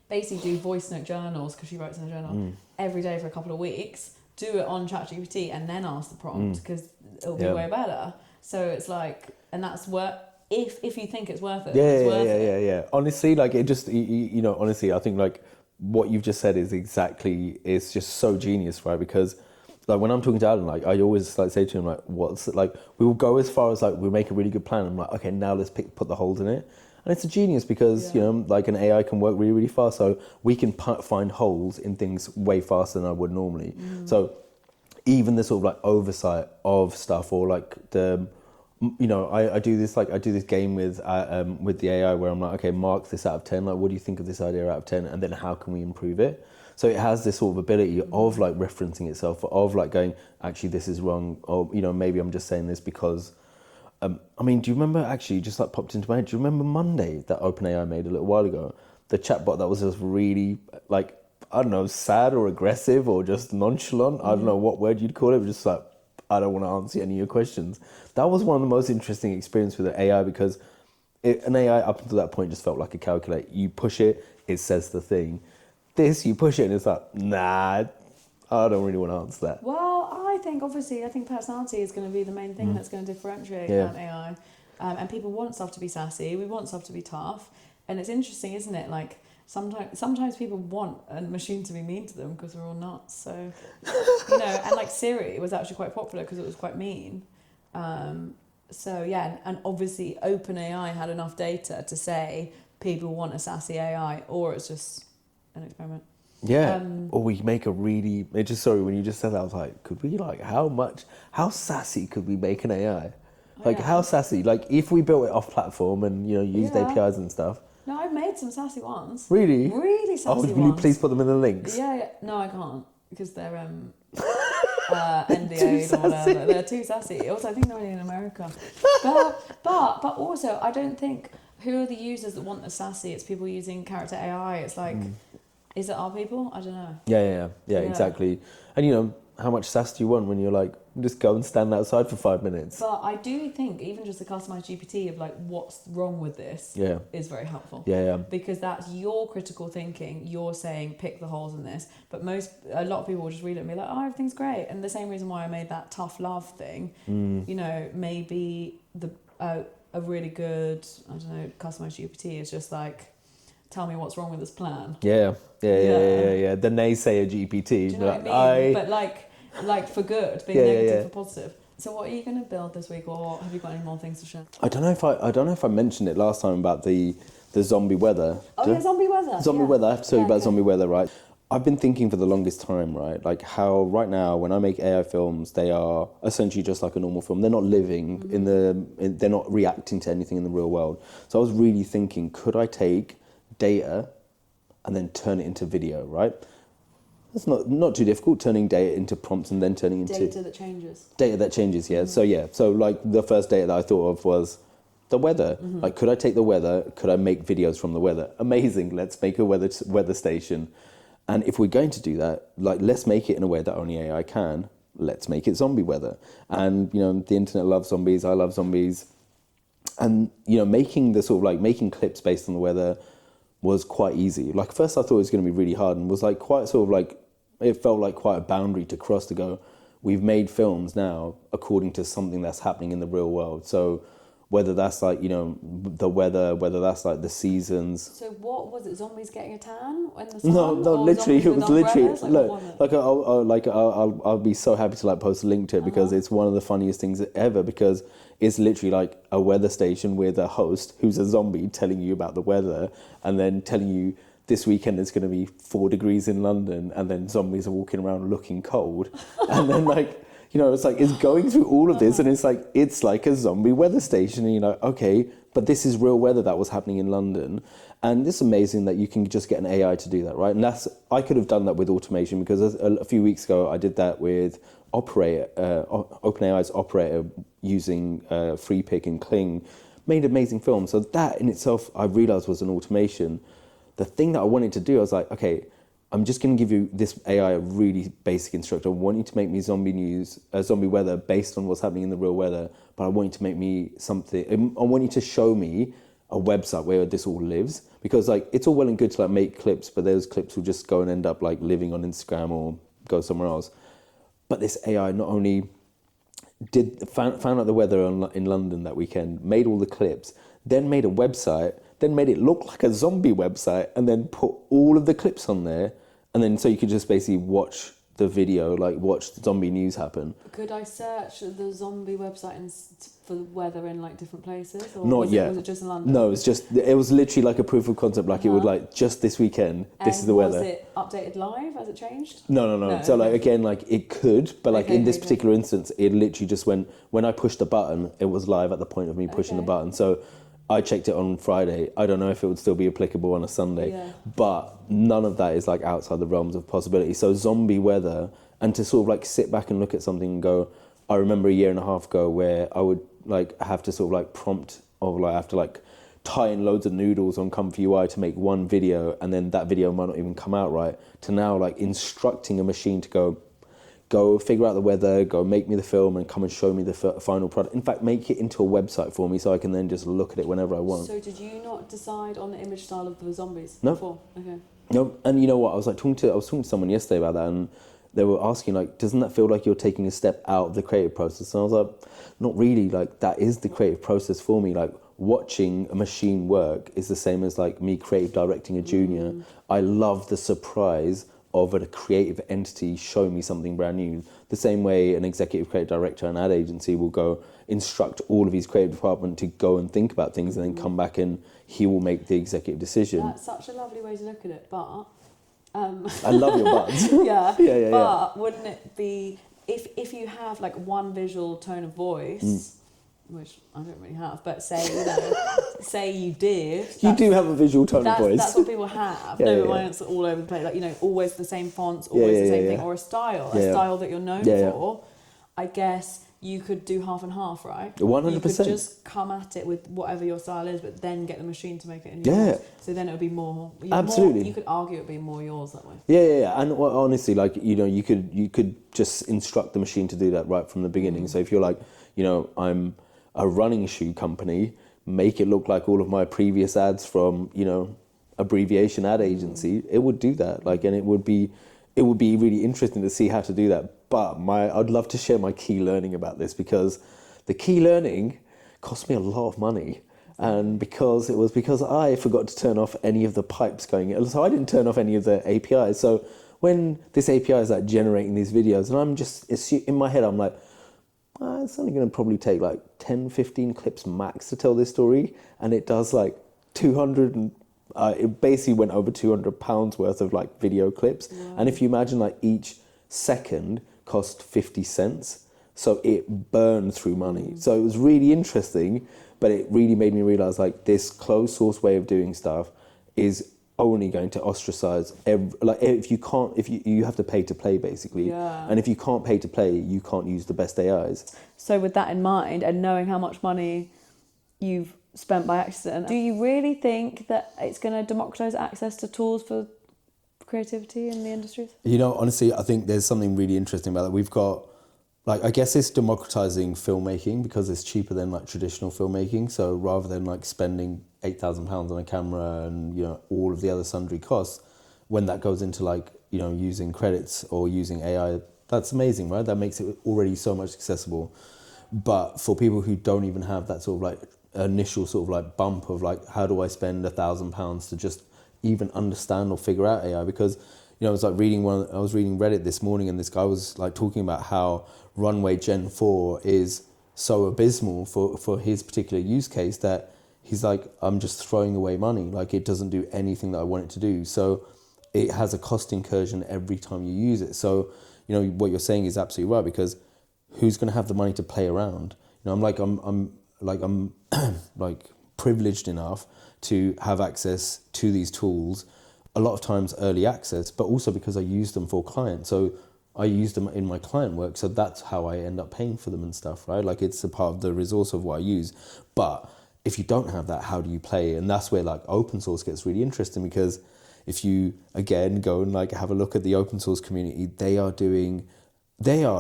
B: basically do voice note journals, because she writes in a journal, every day for a couple of weeks, do it on ChatGPT and then ask the prompt, because it'll be way better. So it's and that's what, if you think it's worth it, it's worth it.
A: Yeah. Honestly, it just, honestly, I think what you've just said is exactly, it's just so genius, right? Because when I'm talking to Alan, I always say to him, what's we will go as far as we make a really good plan. I'm okay, now let's put the holes in it. And it's a genius because, an AI can work really, really fast. So we can find holes in things way faster than I would normally. So even the sort of oversight of stuff, or the, I do this, I do this game with the AI where I'm okay, mark this out of 10. What do you think of this idea out of 10? And then how can we improve it? So it has this sort of ability of referencing itself, of going, actually, this is wrong. Or, maybe I'm just saying this because, do you remember, actually, just popped into my head, do you remember Monday that OpenAI made a little while ago? The chatbot that was just really, I don't know, sad or aggressive or just nonchalant. I don't know what word you'd call it. But just I don't want to answer any of your questions. That was one of the most interesting experiences with the AI, because an AI up until that point just felt like a calculator. You push it, it says the thing. This, you push it and it's nah, I don't really want to answer that.
B: Well, I think personality is going to be the main thing that's going to differentiate AI. And people want stuff to be sassy. We want stuff to be tough. And it's interesting, isn't it? Sometimes people want a machine to be mean to them because we're all nuts. So, and Siri was actually quite popular because it was quite mean. And obviously OpenAI had enough data to say people want a sassy AI, or it's just an experiment.
A: Yeah. Or we make a really, when you just said that, I was like, could we how sassy could we make an AI? Like, how sassy? Like, if we built it off platform and, used APIs and stuff.
B: No, I've made some sassy ones.
A: Really?
B: Really sassy ones.
A: Will you please put them in the links?
B: Yeah. No, I can't, because they're NDA'd or whatever. They're too sassy. Also, I think they're only in America. But also, I don't think, who are the users that want the sassy? It's people using character AI. It's like, is it our people? I don't know.
A: Yeah, exactly. And how much sass do you want when you're like, just go and stand outside for 5 minutes?
B: But I do think even just the customized GPT of like, what's wrong with this is very helpful.
A: Yeah.
B: Because that's your critical thinking. You're saying, pick the holes in this. But a lot of people will just read it and be like, oh, everything's great. And the same reason why I made that tough love thing, maybe a really good, I don't know, customized GPT is just like, tell me what's wrong with this plan.
A: Yeah. The naysayer GPT.
B: Do you know what I mean? But like for good, being negative for positive. So what are you going to build this week, or have you got any more things to share?
A: I don't know if I mentioned it last time about the zombie weather.
B: Zombie weather.
A: Zombie weather. I have to tell you about zombie weather, right? I've been thinking for the longest time, right? Like how right now when I make AI films, they are essentially just like a normal film. They're not living they're not reacting to anything in the real world. So I was really thinking, could I take data and then turn it into video, right? It's not too difficult, turning data into prompts and then turning into...
B: Data that changes.
A: Data that changes, yeah. So like the first data that I thought of was the weather. Like, could I take the weather? Could I make videos from the weather? Amazing, let's make a weather station. And if we're going to do that, like, let's make it in a way that only AI can. Let's make it zombie weather. And, the internet loves zombies, I love zombies. And, making the sort of like, making clips based on the weather was quite easy. Like, first I thought it was going to be really hard and was like quite sort of like, it felt like quite a boundary to cross to go, we've made films now according to something that's happening in the real world. So whether that's like, the weather, whether that's like the seasons.
B: So what was it? Zombies getting a tan in the sun?
A: No, literally, it was literally,
B: like,
A: I'll be so happy to like post a link to it because it's one of the funniest things ever, because it's literally like a weather station with a host who's a zombie telling you about the weather and then telling you this weekend it's going to be 4 degrees in London, and then zombies are walking around looking cold. And then like, it's like, it's going through all of this and it's like a zombie weather station, and you're like, okay, but this is real weather that was happening in London. And it's amazing that you can just get an AI to do that, right? And I could have done that with automation, because a few weeks ago I did that with OpenAI's Operator using FreePick and Kling, made amazing films. So that in itself I realized was an automation. The thing that I wanted to do, I was like, okay, I'm just going to give you this AI a really basic instruction. I want you to make me zombie weather based on what's happening in the real weather, but I want you to make me something. I want you to show me a website where this all lives, because like it's all well and good to like make clips, but those clips will just go and end up like living on Instagram or go somewhere else. But this AI not only found out the weather in London that weekend, made all the clips, then made a website, then made it look like a zombie website, and then put all of the clips on there, and then so you could just basically watch the video, like watch the zombie news happen.
B: Could I search the zombie website for the weather in like different places? Or
A: Not yet.
B: Was it just in London?
A: No, it was literally like a proof of concept, like it would like, just this weekend, this is the weather.
B: Was it updated live? Has it changed?
A: No. So like, again, like it could, but like in this particular instance, it literally just when I pushed the button, it was live at the point of me pushing the button. So I checked it on Friday. I don't know if it would still be applicable on a Sunday, but none of that is like outside the realms of possibility. So zombie weather, and to sort of like sit back and look at something and go, I remember a year and a half ago where I would like have to sort of like prompt of like, I have to like tie in loads of noodles on Comfy UI to make one video, and then that video might not even come out right, to now like instructing a machine to go figure out the weather, go make me the film and come and show me the final product. In fact, make it into a website for me so I can then just look at it whenever I want.
B: So did you not decide on the image style of the zombies
A: No.
B: before? Okay.
A: No, and you know what? I was talking to someone yesterday about that, and they were asking like, doesn't that feel like you're taking a step out of the creative process? And I was like, not really. Like that is the creative process for me. Like watching a machine work is the same as like me creative directing a junior. I love the surprise of a creative entity showing me something brand new. The same way an executive creative director and ad agency will go instruct all of his creative department to go and think about things and then come back and he will make the executive decision.
B: That's such a lovely way to look at it, but
A: I love your buds.
B: Yeah.
A: Yeah.
B: But wouldn't it be if you have like one visual tone of voice, which I don't really have, but say say you did.
A: You do have a visual tone of voice.
B: That's what people have.
A: Yeah,
B: But mine's all over the place. Like always the same fonts,
A: Yeah,
B: always
A: yeah,
B: the same
A: yeah,
B: thing,
A: yeah.
B: or a style that you're known
A: Yeah, yeah.
B: for. I guess you could do half and half, right?
A: 100%.
B: You could just come at it with whatever your style is, but then get the machine to make it in yours.
A: Yeah.
B: So then it would be more.
A: Absolutely.
B: You could argue it would be more yours that way.
A: Yeah. And honestly, like, you could just instruct the machine to do that right from the beginning. So if you're like, I'm a running shoe company, make it look like all of my previous ads from, abbreviation ad agency, it would do that. Like, and it would be really interesting to see how to do that. But I'd love to share my key learning about this, because the key learning cost me a lot of money. And because I forgot to turn off any of the pipes going in. So I didn't turn off any of the APIs. So when this API is like generating these videos, and I'm just, in my head, I'm like, it's only going to probably take like 10, 15 clips max to tell this story. And it does like 200 it basically went over £200 worth of like video clips. Wow. And if you imagine like each second cost 50 cents. So it burned through money. So it was really interesting, but it really made me realize like this closed source way of doing stuff is only going to ostracize if you have to pay to play basically.
B: Yeah.
A: And if you can't pay to play, you can't use the best AIs.
B: So with that in mind and knowing how much money you've spent by accident, do you really think that it's going to democratize access to tools for creativity in the industries?
A: Honestly, I think there's something really interesting about that. We've got, I guess it's democratizing filmmaking because it's cheaper than like traditional filmmaking. So rather than like spending £8,000 on a camera and all of the other sundry costs, when that goes into like using credits or using AI, that's amazing, right? That makes it already so much accessible. But for people who don't even have that sort of like initial sort of like bump of like, how do I spend £1,000 to just even understand or figure out AI? Because I was like reading Reddit this morning, and this guy was like talking about how Runway Gen 4 is so abysmal for his particular use case that he's like, I'm just throwing away money. Like, it doesn't do anything that I want it to do. So it has a cost incursion every time you use it. So, what you're saying is absolutely right, because who's going to have the money to play around? I'm privileged enough to have access to these tools, a lot of times early access, but also because I use them for clients. So I use them in my client work. So that's how I end up paying for them and stuff, right? Like, it's a part of the resource of what I use. But if you don't have that, how do you play? And that's where like open source gets really interesting, because if you, again, go and like have a look at the open source community, they are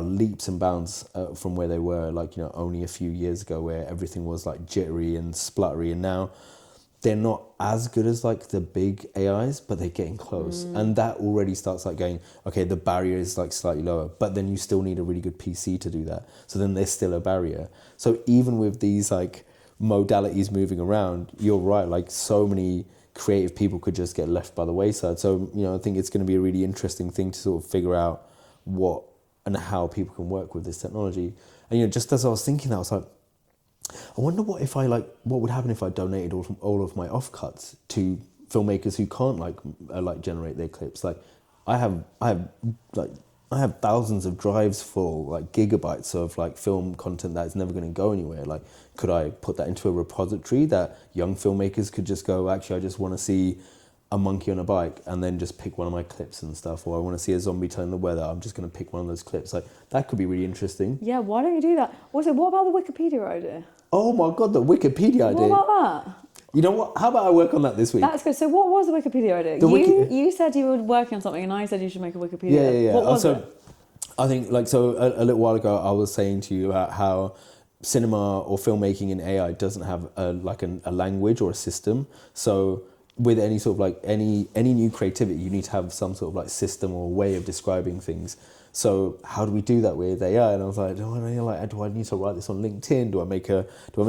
A: leaps and bounds from where they were like, only a few years ago, where everything was like jittery and spluttery. And now they're not as good as like the big AIs, but they're getting close. And that already starts like going, okay, the barrier is like slightly lower, but then you still need a really good PC to do that. So then there's still a barrier. So even with these like modalities moving around, you're right, like so many creative people could just get left by the wayside. So, I think it's going to be a really interesting thing to sort of figure out what and how people can work with this technology. And just as I was thinking that, I was like, I wonder what would happen if I donated all of my offcuts to filmmakers who can't like generate their clips. Like, I have thousands of drives full, like gigabytes of like film content that's never going to go anywhere. Like, could I put that into a repository that young filmmakers could just go, actually, I just want to see a monkey on a bike, and then just pick one of my clips and stuff, or I want to see a zombie telling the weather, I'm just going to pick one of those clips. Like, that could be really interesting.
B: Yeah, why don't you do that? Also, what about the Wikipedia idea?
A: Oh my God, the Wikipedia idea.
B: What about that?
A: You know what? How about I work on that this week?
B: That's good. So what was the Wikipedia idea? You said you were working on something, and I said you should make a Wikipedia.
A: Yeah.
B: What was it?
A: I think a little while ago, I was saying to you about how cinema or filmmaking in AI doesn't have a language or a system. So with any sort of like any new creativity, you need to have some sort of like system or way of describing things. So how do we do that with AI? And I was like, do I need to write this on LinkedIn? Do I make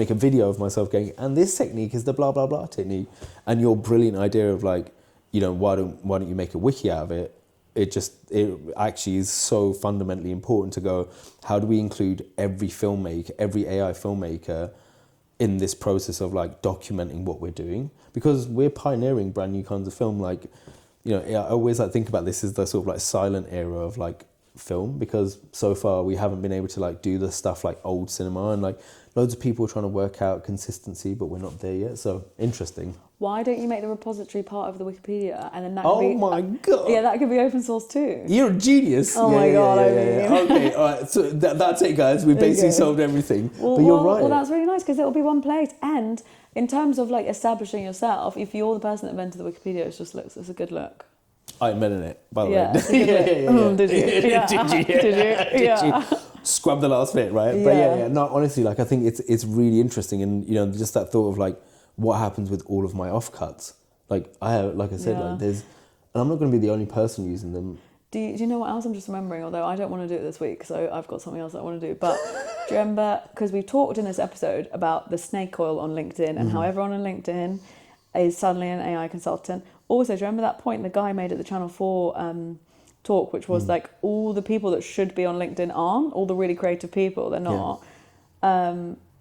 A: a video of myself going, and this technique is the blah blah blah technique? And your brilliant idea of like, why don't you make a wiki out of it? It actually is so fundamentally important to go, how do we include every AI filmmaker in this process of like documenting what we're doing? Because we're pioneering brand new kinds of film. Like, I always like think about this as the sort of like silent era of like film, because so far we haven't been able to like do the stuff like old cinema, and like loads of people are trying to work out consistency, but we're not there yet. So interesting.
B: Why don't you make the repository part of the Wikipedia, and then that
A: Oh
B: could be,
A: my god!
B: yeah, that could be open source too.
A: You're a genius.
B: Oh my God,
A: Okay, all right. So that's it, guys. We've basically solved everything.
B: Well,
A: but you're right.
B: Well, that's really nice, because it'll be one place. And in terms of like establishing yourself, if you're the person that invented the Wikipedia, it's a good look.
A: I invented it, by the
B: Yeah,
A: way.
B: it's a good look. Did you? Yeah. Did you? Yeah.
A: Scrub the last bit, right? But yeah. No, honestly, like I think it's really interesting, and just that thought of like what happens with all of my offcuts. Like like I said, like there's, and I'm not going to be the only person using them.
B: Do you know what else I'm just remembering? Although I don't want to do it this week, so I've got something else that I want to do. But do you remember, because we talked in this episode about the snake oil on LinkedIn and how everyone on LinkedIn is suddenly an AI consultant. Also, do you remember that point the guy made at the Channel 4 talk, which was like all the people that should be on LinkedIn aren't, all the really creative people, they're not.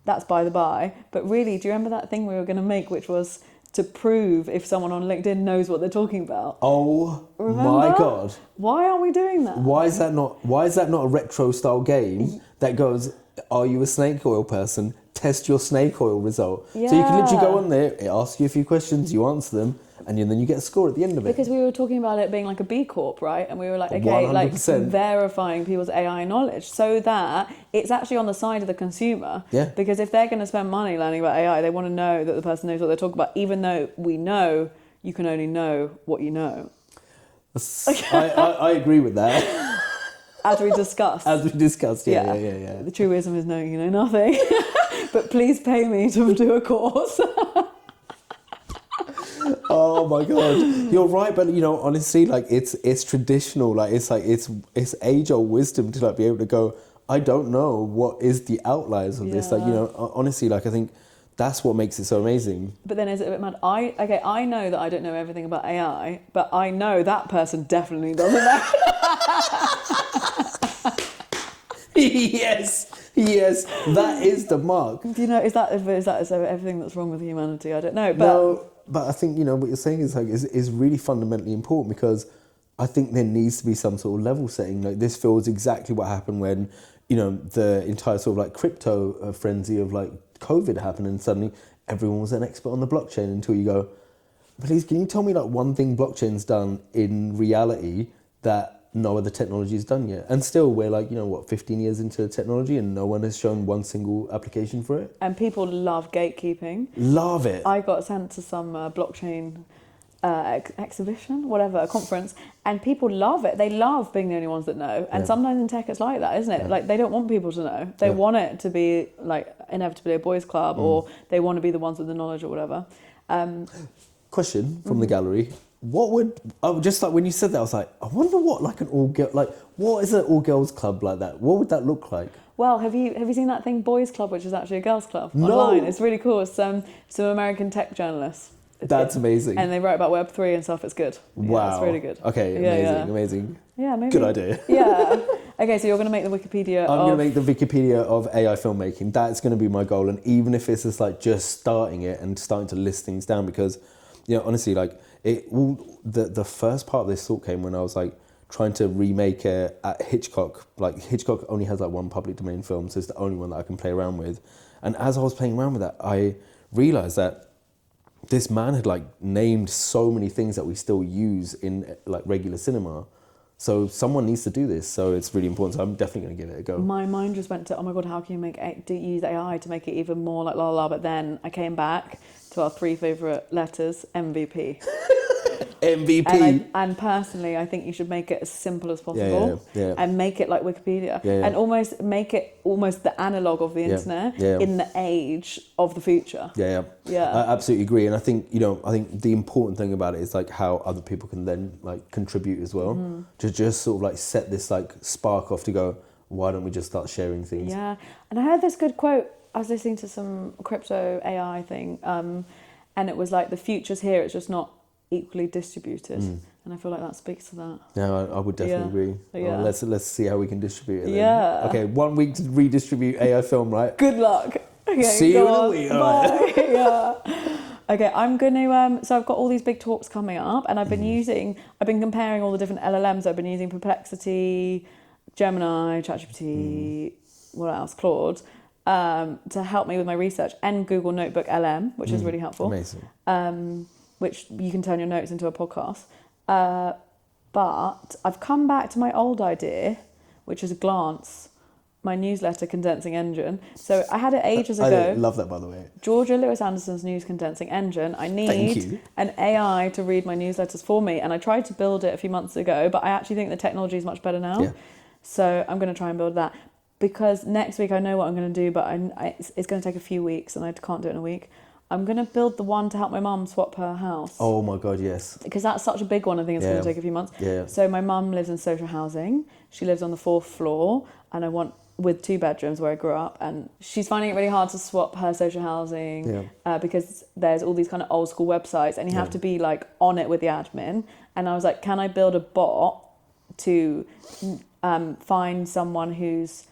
B: That's by the by. But really, do you remember that thing we were going to make, which was to prove if someone on LinkedIn knows what they're talking about?
A: Oh
B: Remember?
A: my god!
B: Why aren't we doing that?
A: Why is that not a retro style game that goes, are you a snake oil person? Test your snake oil result. So you can literally go on there, it asks you a few questions, you answer them, and then you get a score at the end of it.
B: Because we were talking about it being like a B Corp, right? And we were like, okay,
A: 100%.
B: like verifying people's AI knowledge so that it's actually on the side of the consumer.
A: Yeah.
B: Because if they're going to spend money learning about AI, they want to know that the person knows what they're talking about, even though we know you can only know what you know.
A: I agree with that.
B: As we discussed.
A: Yeah.
B: The true wisdom is knowing you know nothing. But please pay me to do a course.
A: Oh my god, you're right. But honestly, like it's traditional. Like it's age old wisdom to like be able to go, I don't know what is the outliers of this. Like honestly, like I think that's what makes it so amazing.
B: But then is it a bit mad? I know that I don't know everything about AI, but I know that person definitely doesn't know.
A: Yes, that is the mark.
B: Do you know, is that everything that's wrong with humanity? I don't know. But
A: No, but I think what you're saying is like is really fundamentally important, because I think there needs to be some sort of level setting. Like this feels exactly what happened when the entire sort of like crypto frenzy of like COVID happened, and suddenly everyone was an expert on the blockchain until you go, please, can you tell me like one thing blockchain's done in reality that no other technology has done yet? And still we're like 15 years into technology and no one has shown one single application for it.
B: And people love gatekeeping.
A: Love it.
B: I got sent to some blockchain exhibition, whatever, a conference, and people love it. They love being the only ones that know. And sometimes in tech it's like that, isn't it? Yeah. Like they don't want people to know. They want it to be like inevitably a boys' club, or they want to be the ones with the knowledge or whatever.
A: Question from the gallery. What would, just like when you said that, I was like, I wonder what like an all girl, like what is an all girls club like that? What would that look like?
B: Well, have you seen that thing Boys Club, which is actually a girls' club
A: No.
B: online? It's really cool. It's some American tech journalists.
A: That's amazing.
B: And they write about Web3 and stuff. It's good.
A: Wow.
B: Yeah, it's really good.
A: Okay, amazing.
B: Yeah, maybe.
A: Good idea.
B: Yeah. Okay, so you're going to make the Wikipedia
A: I'm going to make the Wikipedia of AI filmmaking. That's going to be my goal. And even if it's just like just starting it and starting to list things down, because, honestly, like the first part of this thought came when I was like trying to remake it at Hitchcock. Like Hitchcock only has like one public domain film, so it's the only one that I can play around with. And as I was playing around with that, I realized that this man had like named so many things that we still use in like regular cinema. So someone needs to do this. So it's really important. So I'm definitely going to give it a go.
B: My mind just went to, oh my God, how can you use AI to make it even more like la la la? But then I came back to our 3 favourite letters, MVP.
A: MVP.
B: And personally, I think you should make it as simple as possible,
A: yeah.
B: and make it like Wikipedia, and almost make it almost the analogue of the internet in the age of the future.
A: Yeah. I absolutely agree. And I think, I think the important thing about it is like how other people can then like contribute as well, to just sort of like set this like spark off to go, why don't we just start sharing things?
B: Yeah. And I heard this good quote. I was listening to some crypto AI thing, and it was like, the future's here, it's just not equally distributed. And I feel like that speaks to that.
A: Yeah, I would definitely agree.
B: Yeah.
A: Let's see how we can distribute it then.
B: Yeah.
A: Okay, 1 week to redistribute AI film, right?
B: Good luck. Okay,
A: See you in a week.
B: Bye. Yeah. Okay, I'm going to, so I've got all these big talks coming up, and I've been comparing all the different LLMs. I've been using Perplexity, Gemini, ChatGPT, what else, Claude, to help me with my research, and Google Notebook LM, which is really helpful.
A: Amazing.
B: Which you can turn your notes into a podcast. But I've come back to my old idea, which is Glance, my newsletter condensing engine. So I had it ages ago.
A: I love that, by the way.
B: Georgia Lewis Anderson's news condensing engine. I need an AI to read my newsletters for me. And I tried to build it a few months ago, but I actually think the technology is much better now.
A: Yeah.
B: So I'm going to try and build that. Because next week I know what I'm going to do, but it's going to take a few weeks and I can't do it in a week. I'm going to build the one to help my mum swap her house.
A: Oh my God, yes.
B: Because that's such a big one. I think it's going to take a few months.
A: Yeah.
B: So my mum lives in social housing. She lives on the 4th floor, and I want with 2 bedrooms where I grew up. And she's finding it really hard to swap her social housing because there's all these kind of old school websites, and you have to be like on it with the admin. And I was like, can I build a bot to find someone whose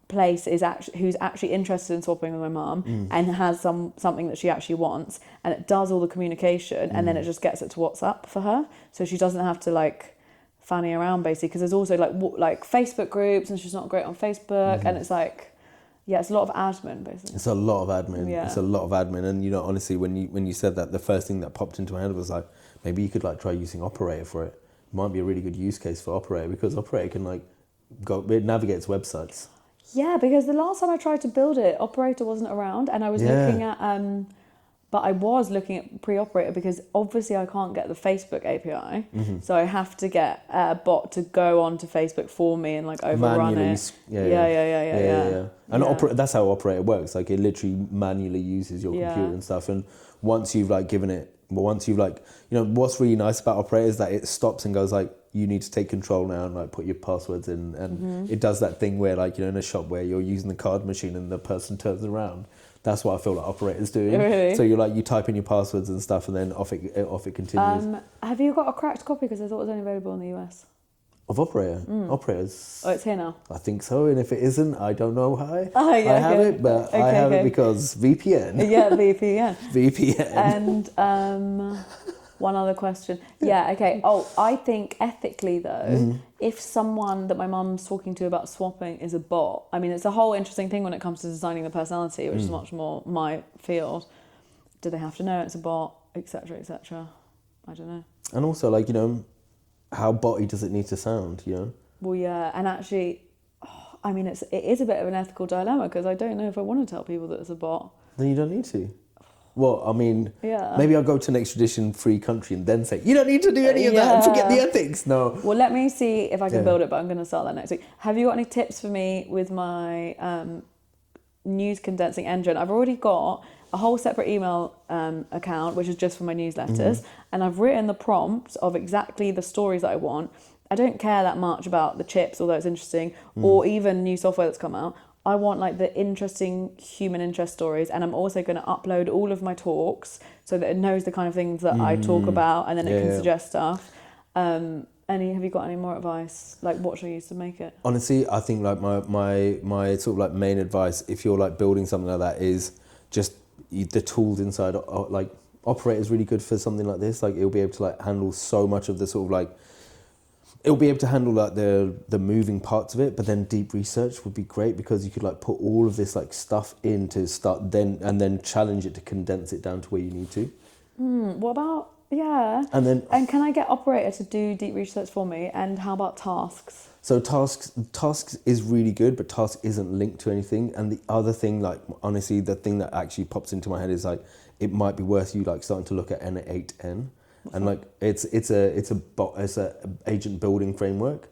B: place is who's actually interested in swapping with my mum and has something that she actually wants, and it does all the communication and then it just gets it to WhatsApp for her, so she doesn't have to like fanny around basically, because there's also like Facebook groups and she's not great on Facebook and it's like it's a lot of admin basically.
A: It's a lot of admin.
B: Yeah.
A: It's a lot of admin, and you know, honestly, when you said that, the first thing that popped into my head was like, maybe you could like try using Operator for it. It might be a really good use case for Operator, because Operator can like it navigates websites.
B: Yeah, because the last time I tried to build it, Operator wasn't around, and I was looking at, but I was looking at pre-Operator because obviously I can't get the Facebook API, so I have to get a bot to go onto Facebook for me and like overrun
A: Manually,
B: it. Yeah.
A: And that's how Operator works. Like it literally manually uses your computer and stuff. And once you've like given it, once you've like, you know, what's really nice about Operator is that it stops and goes like, you need to take control now and like put your passwords in, and it does that thing where like, you know, in a shop where you're using the card machine and the person turns around. That's what I feel like Operator's doing.
B: Really?
A: So you're like, you type in your passwords and stuff, and then off it continues.
B: Have you got a cracked copy? Because I thought it was only available in the US.
A: Of Operator? Operators.
B: Oh, it's here now.
A: I think so, and if it isn't, I don't know how.
B: Oh, yeah,
A: I have
B: okay.
A: it, but I have it because VPN.
B: Yeah, VPN.
A: VPN.
B: And one other question. Yeah, okay. Oh, I think ethically though, if someone that my mum's talking to about swapping is a bot, I mean, it's a whole interesting thing when it comes to designing the personality, which is much more my field. Do they have to know it's a bot, etc., etc.? I don't know.
A: And also, like, you know, how botty does it need to sound, you know?
B: Well, yeah, and actually, I mean, it is a bit of an ethical dilemma, because I don't know if I want to tell people that it's a bot.
A: Then you don't need to. Well, I mean,
B: Yeah.
A: maybe I'll go to an extradition-free country and then say, you don't need to do any of that and forget the ethics. No.
B: Well, let me see if I can build it, but I'm going to start that next week. Have you got any tips for me with my news condensing engine? I've already got a whole separate email account, which is just for my newsletters, and I've written the prompt of exactly the stories that I want. I don't care that much about the chips, although it's interesting, or even new software that's come out. I want like the interesting human interest stories, and I'm also going to upload all of my talks so that it knows the kind of things that I talk about, and then it can suggest stuff. Have you got any more advice? Like, what should I use to make it?
A: Honestly, I think like my sort of like main advice, if you're like building something like that, is just the tools inside. Like Operator is really good for something like this. Like it'll be able to like handle so much of the sort of like. It'll be able to handle like the moving parts of it, but then deep research would be great, because you could like put all of this like stuff in to start then challenge it to condense it down to where you need to.
B: What about And can I get Operator to do deep research for me? And how about tasks?
A: So tasks is really good, but task isn't linked to anything. And the other thing, like honestly, the thing that actually pops into my head is like it might be worth you like starting to look at N8N. And like it's a agent building framework,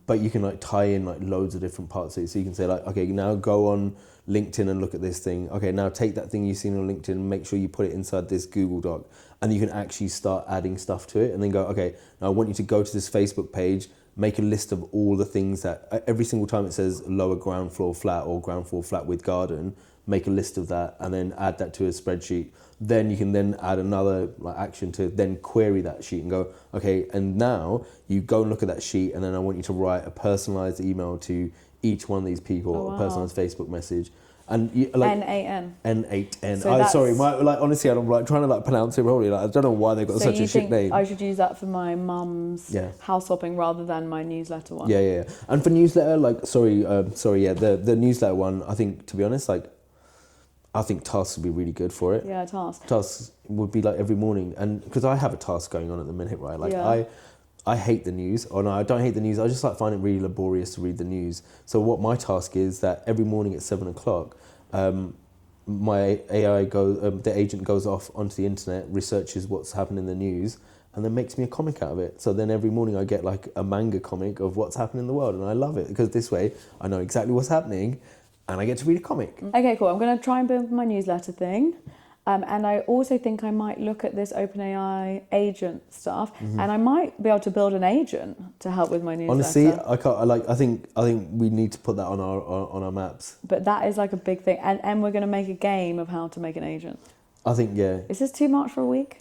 A: but you can like tie in like loads of different parts of it. So you can say like, okay, now go on LinkedIn and look at this thing. Okay, now take that thing you've seen on LinkedIn and make sure you put it inside this Google Doc, and you can actually start adding stuff to it. And then go, okay, now I want you to go to this Facebook page, make a list of all the things that every single time it says lower ground floor flat or ground floor flat with garden, make a list of that and then add that to a spreadsheet. Then you can then add another like action to then query that sheet and go, okay, and now you go and look at that sheet, and then I want you to write a personalized email to each one of these people, a personalized Facebook message, And like
B: NAN.
A: N8N.
B: So that's-
A: Sorry, honestly, I'm like trying to like pronounce it wrongly. Like I don't know why they got
B: So
A: such
B: you
A: a shit
B: think
A: name.
B: I should use that for my mum's
A: Yeah.
B: house hopping rather than my newsletter one?
A: Yeah. And for newsletter, like the newsletter one, I think, to be honest, like I think tasks would be really good for it.
B: Yeah, task.
A: Tasks would be like every morning, and because I have a task going on at the minute, right? Like
B: Yeah.
A: I hate the news, or no, I don't hate the news. I just like find it really laborious to read the news. So what my task is that every morning at 7:00, my AI the agent goes off onto the internet, researches what's happening in the news, and then makes me a comic out of it. So then every morning I get like a manga comic of what's happening in the world, and I love it because this way I know exactly what's happening, and I get to read a comic.
B: Okay, cool. I'm going to try and build my newsletter thing. And I also think I might look at this OpenAI agent stuff, and I might be able to build an agent to help with my newsletter.
A: Honestly, I can't. I think we need to put that on our maps.
B: But that is like a big thing, and we're going to make a game of how to make an agent.
A: I think, yeah.
B: Is this too much for a week?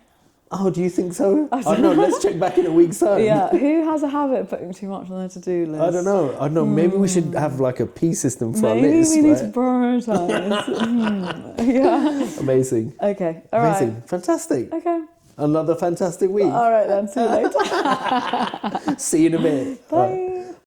A: Oh, do you think so? I don't know. Let's check back in a week's time.
B: Yeah. Who has a habit of putting too much on their to-do list?
A: I don't know. Maybe we should have like a P system for
B: Maybe
A: our list.
B: we need to
A: right?
B: prioritise. Yeah.
A: Amazing.
B: Okay. All right.
A: Amazing. Fantastic.
B: Okay.
A: Another fantastic week.
B: All right then. See you later.
A: See you in a bit.
B: Bye.
A: Right.